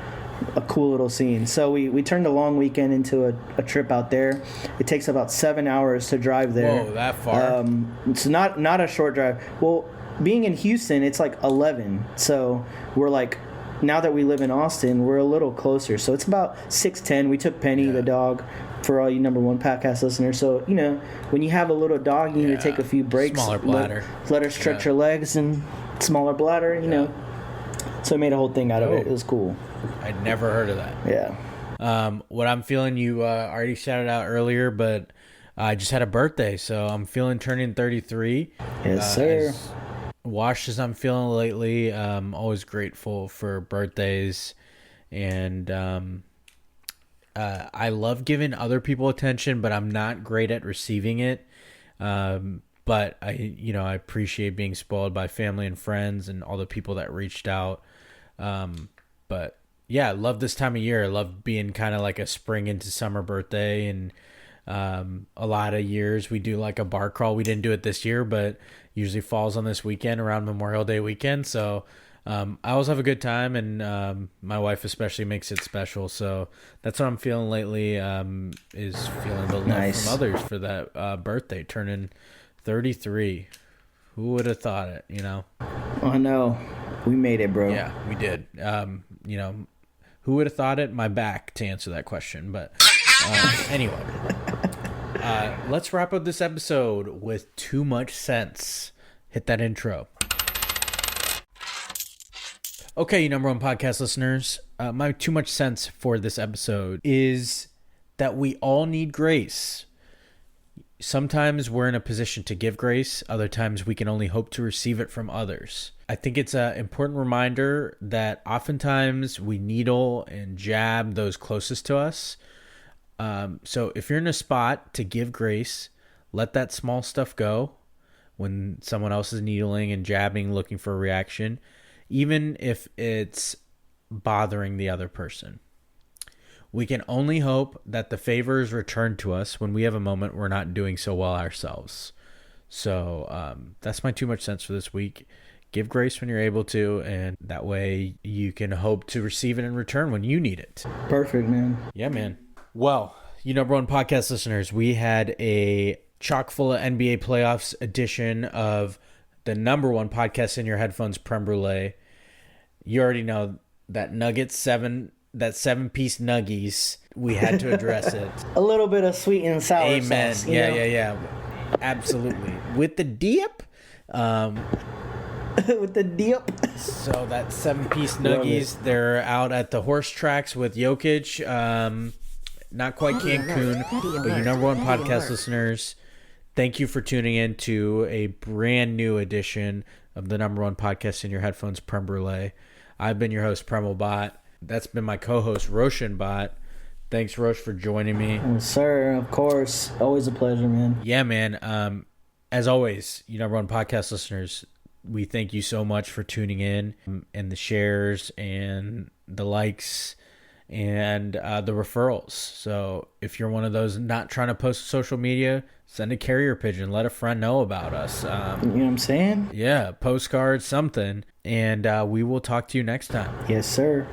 a cool little scene. So we turned a long weekend into a trip out there. It takes about 7 hours to drive there. Whoa, that far? It's not a short drive. Well, being in Houston, it's like 11. So we're like, now that we live in Austin, we're a little closer. So it's about 6:10. We took Penny, the dog, for all you number one podcast listeners. So, when you have a little dog, you need to take a few breaks. Smaller bladder. Let her stretch her legs, and smaller bladder, So I made a whole thing out of it. It was cool. I'd never heard of that. Yeah. What I'm feeling, you already shouted out earlier, but I just had a birthday, so I'm feeling turning 33. Yes, sir. As washed as I'm feeling lately, always grateful for birthdays, and I love giving other people attention, but I'm not great at receiving it. But I appreciate being spoiled by family and friends and all the people that reached out. But yeah, I love this time of year. I love being kind of like a spring into summer birthday. And a lot of years we do like a bar crawl. We didn't do it this year, but usually falls on this weekend around Memorial Day weekend. So I always have a good time, and my wife especially makes it special. So that's what I'm feeling lately, is feeling the love from others for that birthday, turning 33. Who would have thought it, you know? Oh, no. We made it, bro. Yeah, we did. You know, who would have thought it? My back to answer that question. But anyway, let's wrap up this episode with Too Much Sense. Hit that intro. Okay, you number one podcast listeners, my Too Much Sense for this episode is that we all need grace. Sometimes we're in a position to give grace. Other times we can only hope to receive it from others. I think it's an important reminder that oftentimes we needle and jab those closest to us. So if you're in a spot to give grace, let that small stuff go when someone else is needling and jabbing, looking for a reaction, even if it's bothering the other person. We can only hope that the favor is returned to us when we have a moment we're not doing so well ourselves. So that's my Too Much Sense for this week. Give grace when you're able to, and that way you can hope to receive it in return when you need it. Perfect, man. Yeah, man. Well, you number one podcast listeners, we had a chock full of NBA playoffs edition of the number one podcast in your headphones, Prem Brulee. You already know that that 7-piece Nuggies, we had to address it. A little bit of sweet and sour Amen. sauce. Yeah. Absolutely. With the dip. With the dip. So that 7-piece Nuggies, they're out at the horse tracks with Jokic. Not quite Cancun, but you number one podcast listeners, thank you for tuning in to a brand new edition of the number one podcast in your headphones, Prem Brulee. I've been your host, Premal Bhatt. That's been my co-host, Roshan Bhatt. Thanks, Rosh, for joining me. Yes, sir. Of course. Always a pleasure, man. Yeah, man. As always, you number one podcast listeners, we thank you so much for tuning in, and the shares and the likes and the referrals. So if you're one of those not trying to post to social media, send a carrier pigeon. Let a friend know about us. You know what I'm saying? Yeah, postcards, something. And we will talk to you next time. Yes, sir.